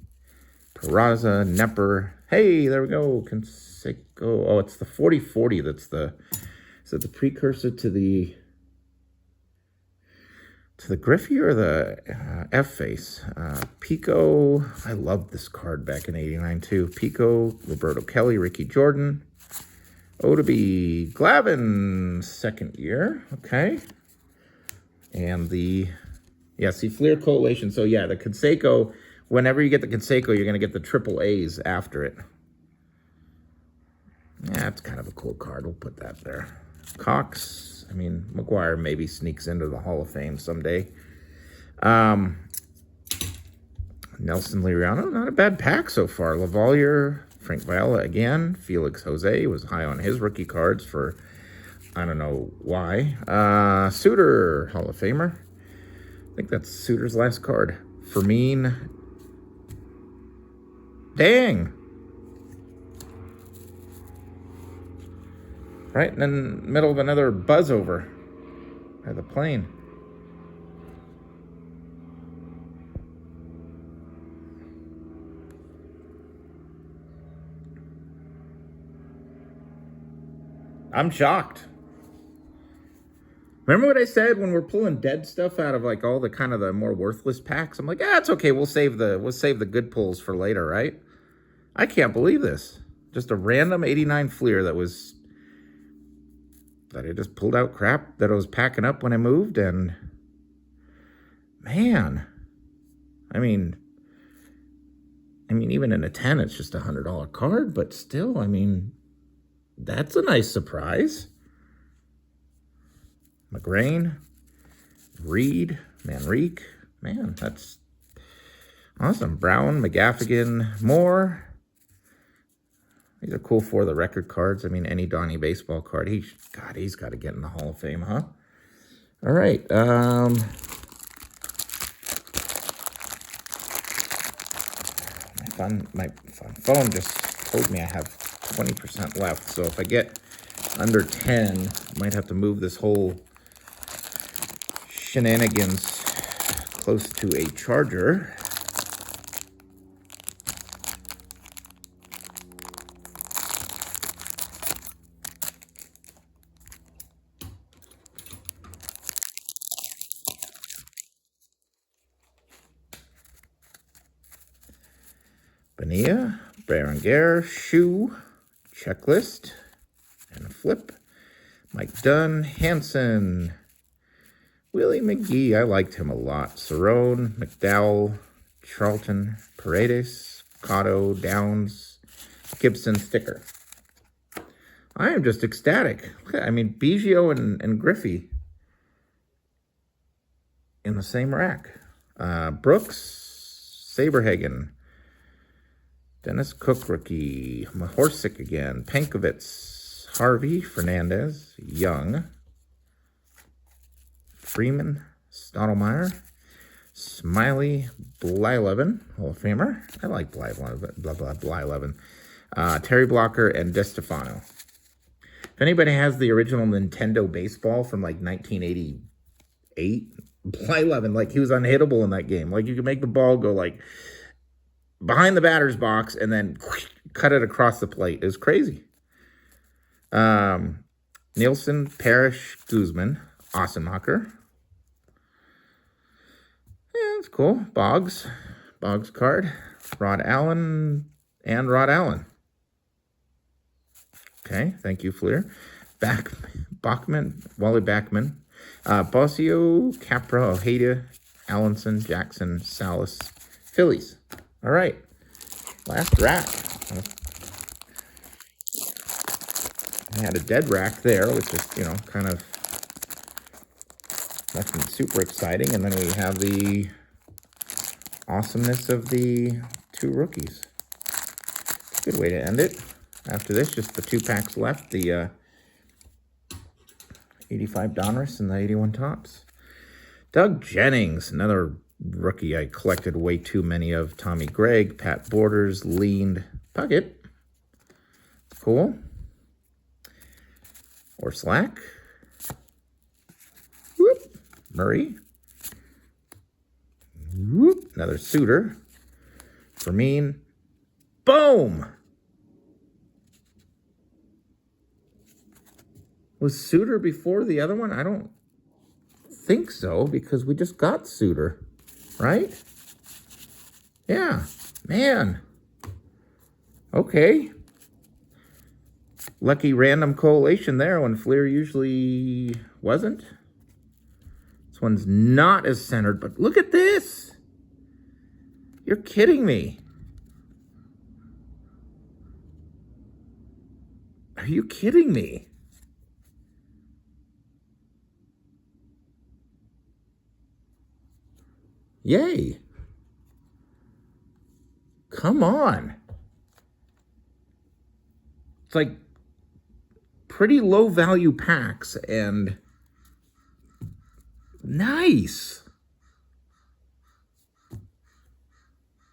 Peraza, Nepper. Hey, there we go. Conseco. Oh, it's the 4040 that's the... Is it the precursor to the Griffey or the F-face? Pico. I loved this card back in 89 too. Pico, Roberto Kelly, Ricky Jordan. Odabe Glavin, second year. Okay. And the... Yeah, see, Fleer Coalition. So yeah, the Conseco... Whenever you get the Conseco, you're going to get the triple A's after it. Yeah, it's kind of a cool card. We'll put that there. Cox. I mean, McGuire maybe sneaks into the Hall of Fame someday. Nelson Liriano, not a bad pack so far. Lavalier, Frank Viola again. Felix Jose was high on his rookie cards for, I don't know why. Suter, Hall of Famer. I think that's Suter's last card. Fermin. Dang. Right in the middle of another buzz over by the plane. I'm shocked. Remember what I said when we're pulling dead stuff out of like all the kind of the more worthless packs? I'm like, it's okay. We'll save the good pulls for later, right? I can't believe this. Just a random 89 Fleer that I just pulled out crap that I was packing up when I moved, and man, I mean even in a 10, it's just $100 card, but still, I mean, that's a nice surprise. McGrain, Reed, Manrique, man, that's awesome. Brown, McGaffigan, Moore. These are cool for the record cards. I mean, any Donnie baseball card. He's got to get in the Hall of Fame, huh? All right. My phone just told me I have 20% left. So if I get under 10, I might have to move this whole shenanigans close to a charger. Bonilla, Berenguer, Shoe, Checklist, and a flip. Mike Dunn, Hanson, Willie McGee, I liked him a lot. Cerrone, McDowell, Charlton, Paredes, Cotto, Downs, Gibson, Sticker. I am just ecstatic. I mean, Biggio and Griffey in the same rack. Brooks, Saberhagen, Dennis Cook rookie, Mahorsic again, Pankovitz, Harvey, Fernandez, Young, Freeman, Stottlemyre, Smiley, Blyleven, Hall of Famer. I like Blyleven. Terry Blocker and DeStefano. If anybody has the original Nintendo baseball from like 1988, Blyleven, like he was unhittable in that game. Like you could make the ball go like behind the batter's box and then cut it across the plate. It was crazy. Nielsen, Parrish, Guzman, Ossenmacher. Yeah, that's cool. Boggs card. Rod Allen. Okay, thank you, Fleer. Bachman, Wally Backman. Bossio, Capra, Ojeda, Allenson, Jackson, Salas, Phillies. All right, last rack. I had a dead rack there, which is, kind of nothing super exciting. And then we have the awesomeness of the two rookies. Good way to end it. After this, just the 2 packs left. The 85 Donruss and the 81 Topps. Doug Jennings, another rookie I collected way too many of. Tommy Gregg, Pat Borders, Leaned, Puckett. Cool. Or Slack. Whoop. Murray. Whoop. Another Suter. Fermin. Boom! Was Suter before the other one? I don't think so, because we just got Suter, right? Yeah, man. Okay. Lucky random collation there when Fleer usually wasn't. This one's not as centered, but look at this. You're kidding me. Are you kidding me? Yay. Come on. It's like pretty low value packs and nice.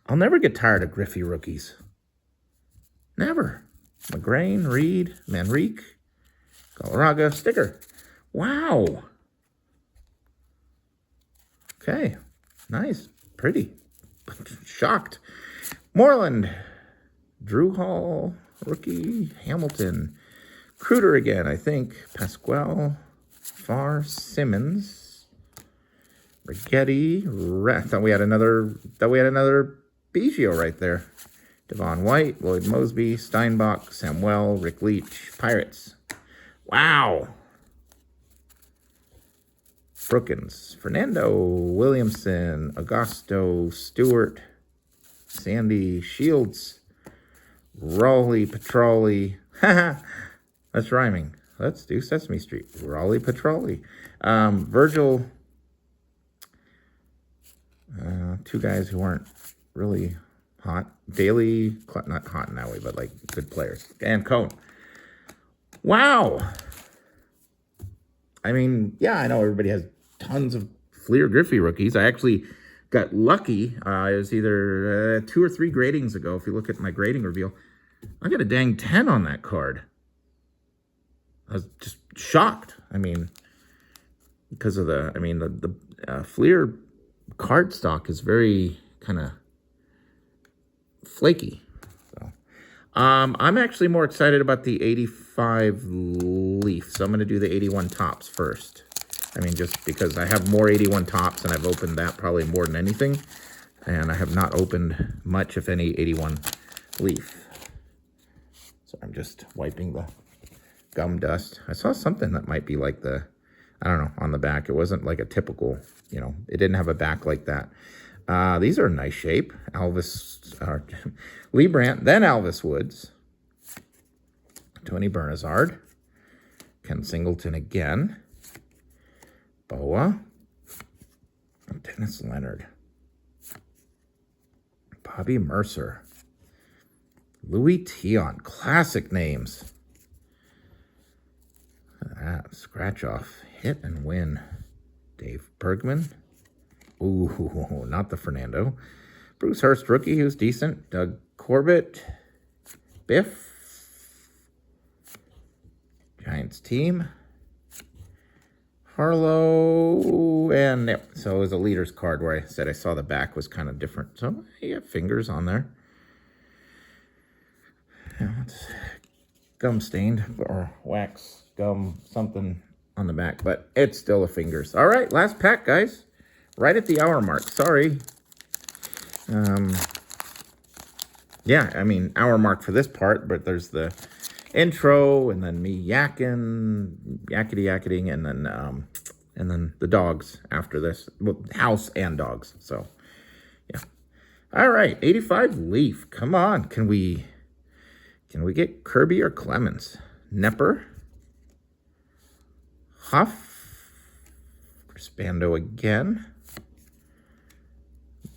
I'll never get tired of Griffey rookies. Never. McGrain, Reed, Manrique, Galarraga, sticker. Wow. Okay. Nice. Pretty. Shocked. Moreland. Drew Hall. Rookie. Hamilton. Cruder again, I think. Pasquale. Farr. Simmons. Rigetti. Thought we had another Biggio right there. Devon White, Lloyd Mosby, Steinbach, Samuel, Rick Leach, Pirates. Wow. Brookins, Fernando, Williamson, Augusto, Stewart, Sandy, Shields, Raleigh, Petroli. That's rhyming. Let's do Sesame Street. Raleigh, Petroli. Virgil. Two guys who aren't really hot. Daly, not hot in that way, but like good players. And Cone. Wow. I mean, yeah, I know everybody has tons of Fleer Griffey rookies. I actually got lucky. It was either 2 or 3 gradings ago. If you look at my grading reveal, I got a dang 10 on that card. I was just shocked. I mean, because of the Fleer card stock is very kind of flaky. So, I'm actually more excited about the 85 Leaf. So I'm going to do the 81 Tops first. I mean, just because I have more 81 Tops and I've opened that probably more than anything. And I have not opened much, if any, 81 Leaf. So I'm just wiping the gum dust. I saw something that might be like I don't know, on the back. It wasn't like a typical, it didn't have a back like that. These are in nice shape. Lee Brandt, then Alvis Woods. Tony Bernazard. Ken Singleton again. Boa. Dennis Leonard. Bobby Mercer. Louis Tion. Classic names. Look at that. Scratch off. Hit and win. Dave Bergman. Ooh, not the Fernando. Bruce Hurst, rookie, who's decent. Doug Corbett. Biff. Giants team. Harlow. And yep, so it was a leader's card where I said I saw the back was kind of different. So you have fingers on there. Yeah, it's gum stained or wax, gum, something on the back, but it's still a fingers. All right, last pack, guys. Right at the hour mark. Sorry. Yeah, I mean, hour mark for this part, but there's the intro and then me yakety-yakketing, and then the dogs after this. Well, house and dogs. So, yeah. All right, 85 Leaf. Come on. Can we get Kirby or Clemens? Nepper. Huff. Spando again.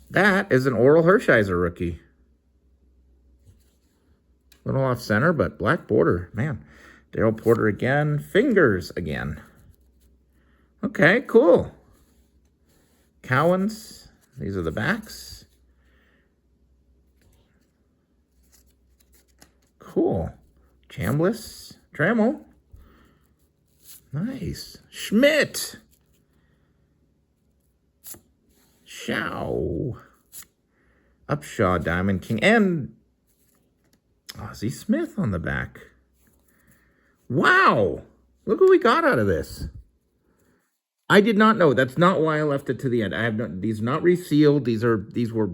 That is an Oral Hershiser rookie. Little off center, but black border. Man. Daryl Porter again. Fingers again. Okay, cool. Cowens. These are the backs. Cool. Chambliss. Trammell. Nice. Schmidt. Shaw. Upshaw, Diamond King, and Ozzie Smith on the back. Wow. Look what we got out of this. I did not know. That's not why I left it to the end. I have not, these are not resealed. These were,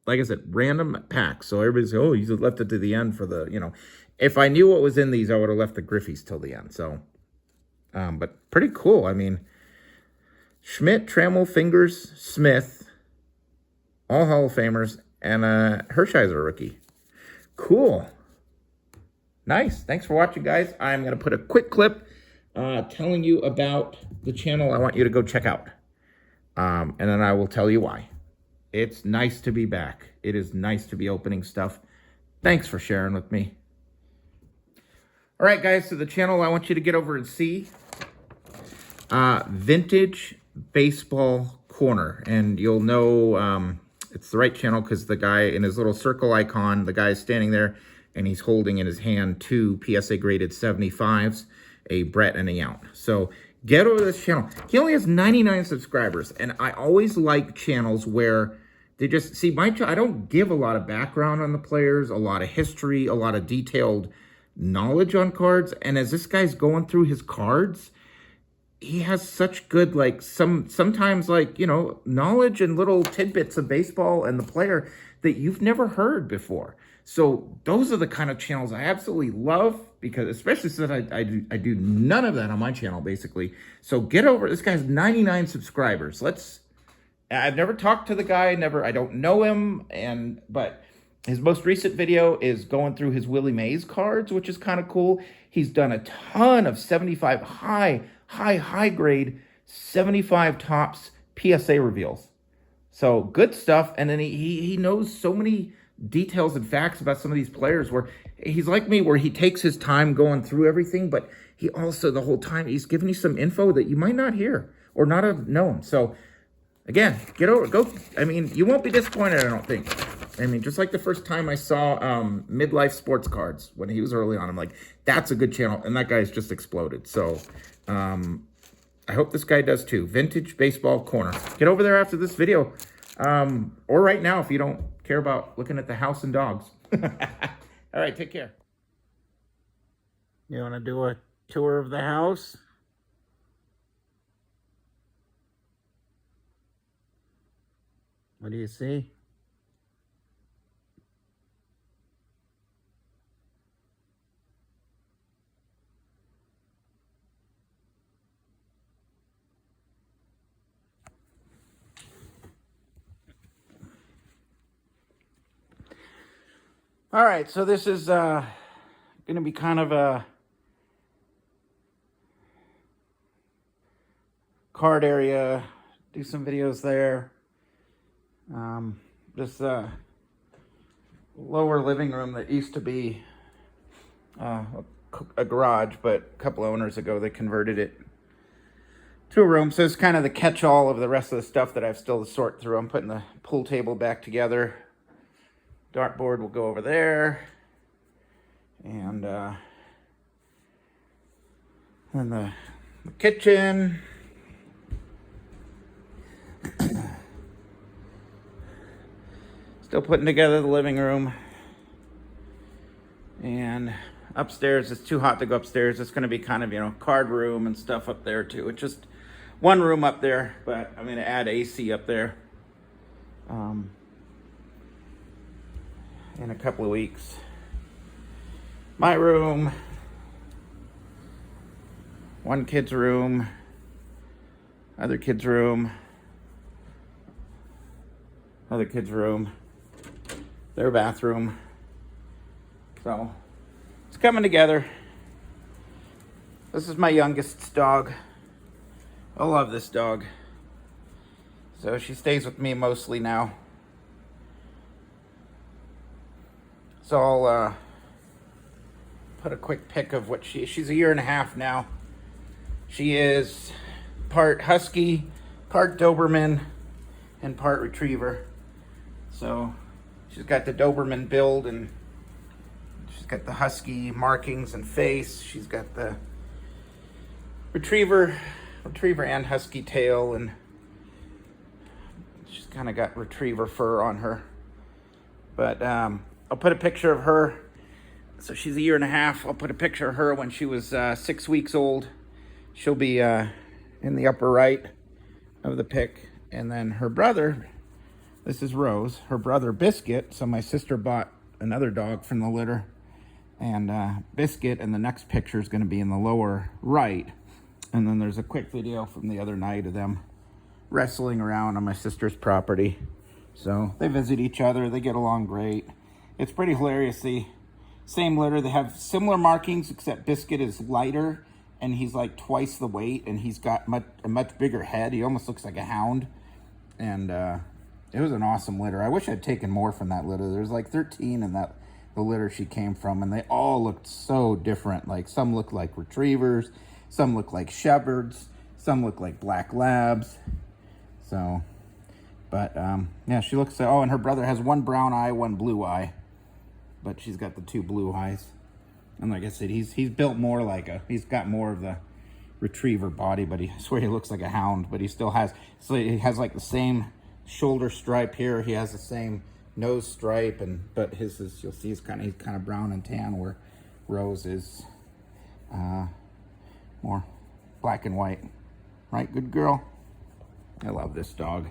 like I said, random packs. So everybody's, oh, you left it to the end for the, If I knew what was in these, I would have left the Griffies till the end. So, but pretty cool. I mean, Schmidt, Trammell, Fingers, Smith, all Hall of Famers, and a Hershiser rookie. Cool. Nice. Thanks for watching, guys. I'm going to put a quick clip telling you about the channel I want you to go check out. And then I will tell you why. It's nice to be back. It is nice to be opening stuff. Thanks for sharing with me. All right, guys, so the channel I want you to get over and see, Vintage Baseball Corner. And you'll know it's the right channel because the guy in his little circle icon, the guy is standing there and he's holding in his hand 2 PSA graded 75s, a Brett and a Yount. So get over this channel. He only has 99 subscribers, and I always like channels where they just, see, I don't give a lot of background on the players, a lot of history, a lot of detailed knowledge on cards, and as this guy's going through his cards, he has such good, like, sometimes, like, you know, knowledge and little tidbits of baseball and the player that you've never heard before. So those are the kind of channels I absolutely love, because especially since I do none of that on my channel, basically. So get over, this guy has 99 subscribers. I've never talked to the guy, I don't know him, but his most recent video is going through his Willie Mays cards, which is kind of cool. He's done a ton of 75 high grade 75 tops PSA reveals. So good stuff. And then he knows so many details and facts about some of these players where he's like me, where he takes his time going through everything, but he also the whole time he's giving you some info that you might not hear or not have known. So again, I mean, you won't be disappointed, I don't think. I mean, just like the first time I saw Midlife Sports Cards when he was early on, I'm like, that's a good channel, and that guy's just exploded. So I hope this guy does too. Vintage Baseball Corner. Get over there after this video, or right now if you don't care about looking at the house and dogs. All right, take care. You want to do a tour of the house? What do you see? All right, so this is going to be kind of a card area. Do some videos there. This lower living room that used to be a garage, but a couple owners ago they converted it to a room. So it's kind of the catch-all of the rest of the stuff that I have still to sort through. I'm putting the pool table back together. Dartboard will go over there, and then the kitchen. Still putting together the living room, and upstairs, it's too hot to go upstairs. It's going to be kind of, you know, card room and stuff up there too. It's just one room up there, but I'm going to add AC up there in a couple of weeks. My room, one kid's room, other kid's room, other kid's room, their bathroom. So it's coming together. This is my youngest's dog. I love this dog. So she stays with me mostly now. So I'll put a quick pic of what she's a year and a half now. She is part Husky, part Doberman, and part Retriever. So she's got the Doberman build, and she's got the Husky markings and face. She's got the Retriever and Husky tail, and she's kind of got Retriever fur on her. But I'll put a picture of her. So she's a year and a half. I'll put a picture of her when she was 6 weeks old. She'll be in the upper right of the pic. And then her brother, this is Rose, her brother Biscuit. So my sister bought another dog from the litter. And Biscuit, and the next picture is going to be in the lower right. And then there's a quick video from the other night of them wrestling around on my sister's property. So they visit each other. They get along great. It's pretty hilarious. Same litter. They have similar markings, except Biscuit is lighter, and he's like twice the weight, and he's got a much bigger head. He almost looks like a hound. And it was an awesome litter. I wish I'd taken more from that litter. There's like 13 in the litter she came from, and they all looked so different. Like some looked like retrievers, some looked like shepherds, some looked like black labs. So, but yeah, she looks. Oh, and her brother has one brown eye, one blue eye, but she's got the two blue eyes. And like I said, he's built more like he's got more of the retriever body, but I swear he looks like a hound. But he still has, so he has like the same shoulder stripe here. He has the same nose stripe, but his is, you'll see, he's kind of brown and tan, where Rose is more black and white. Right, good girl. I love this dog.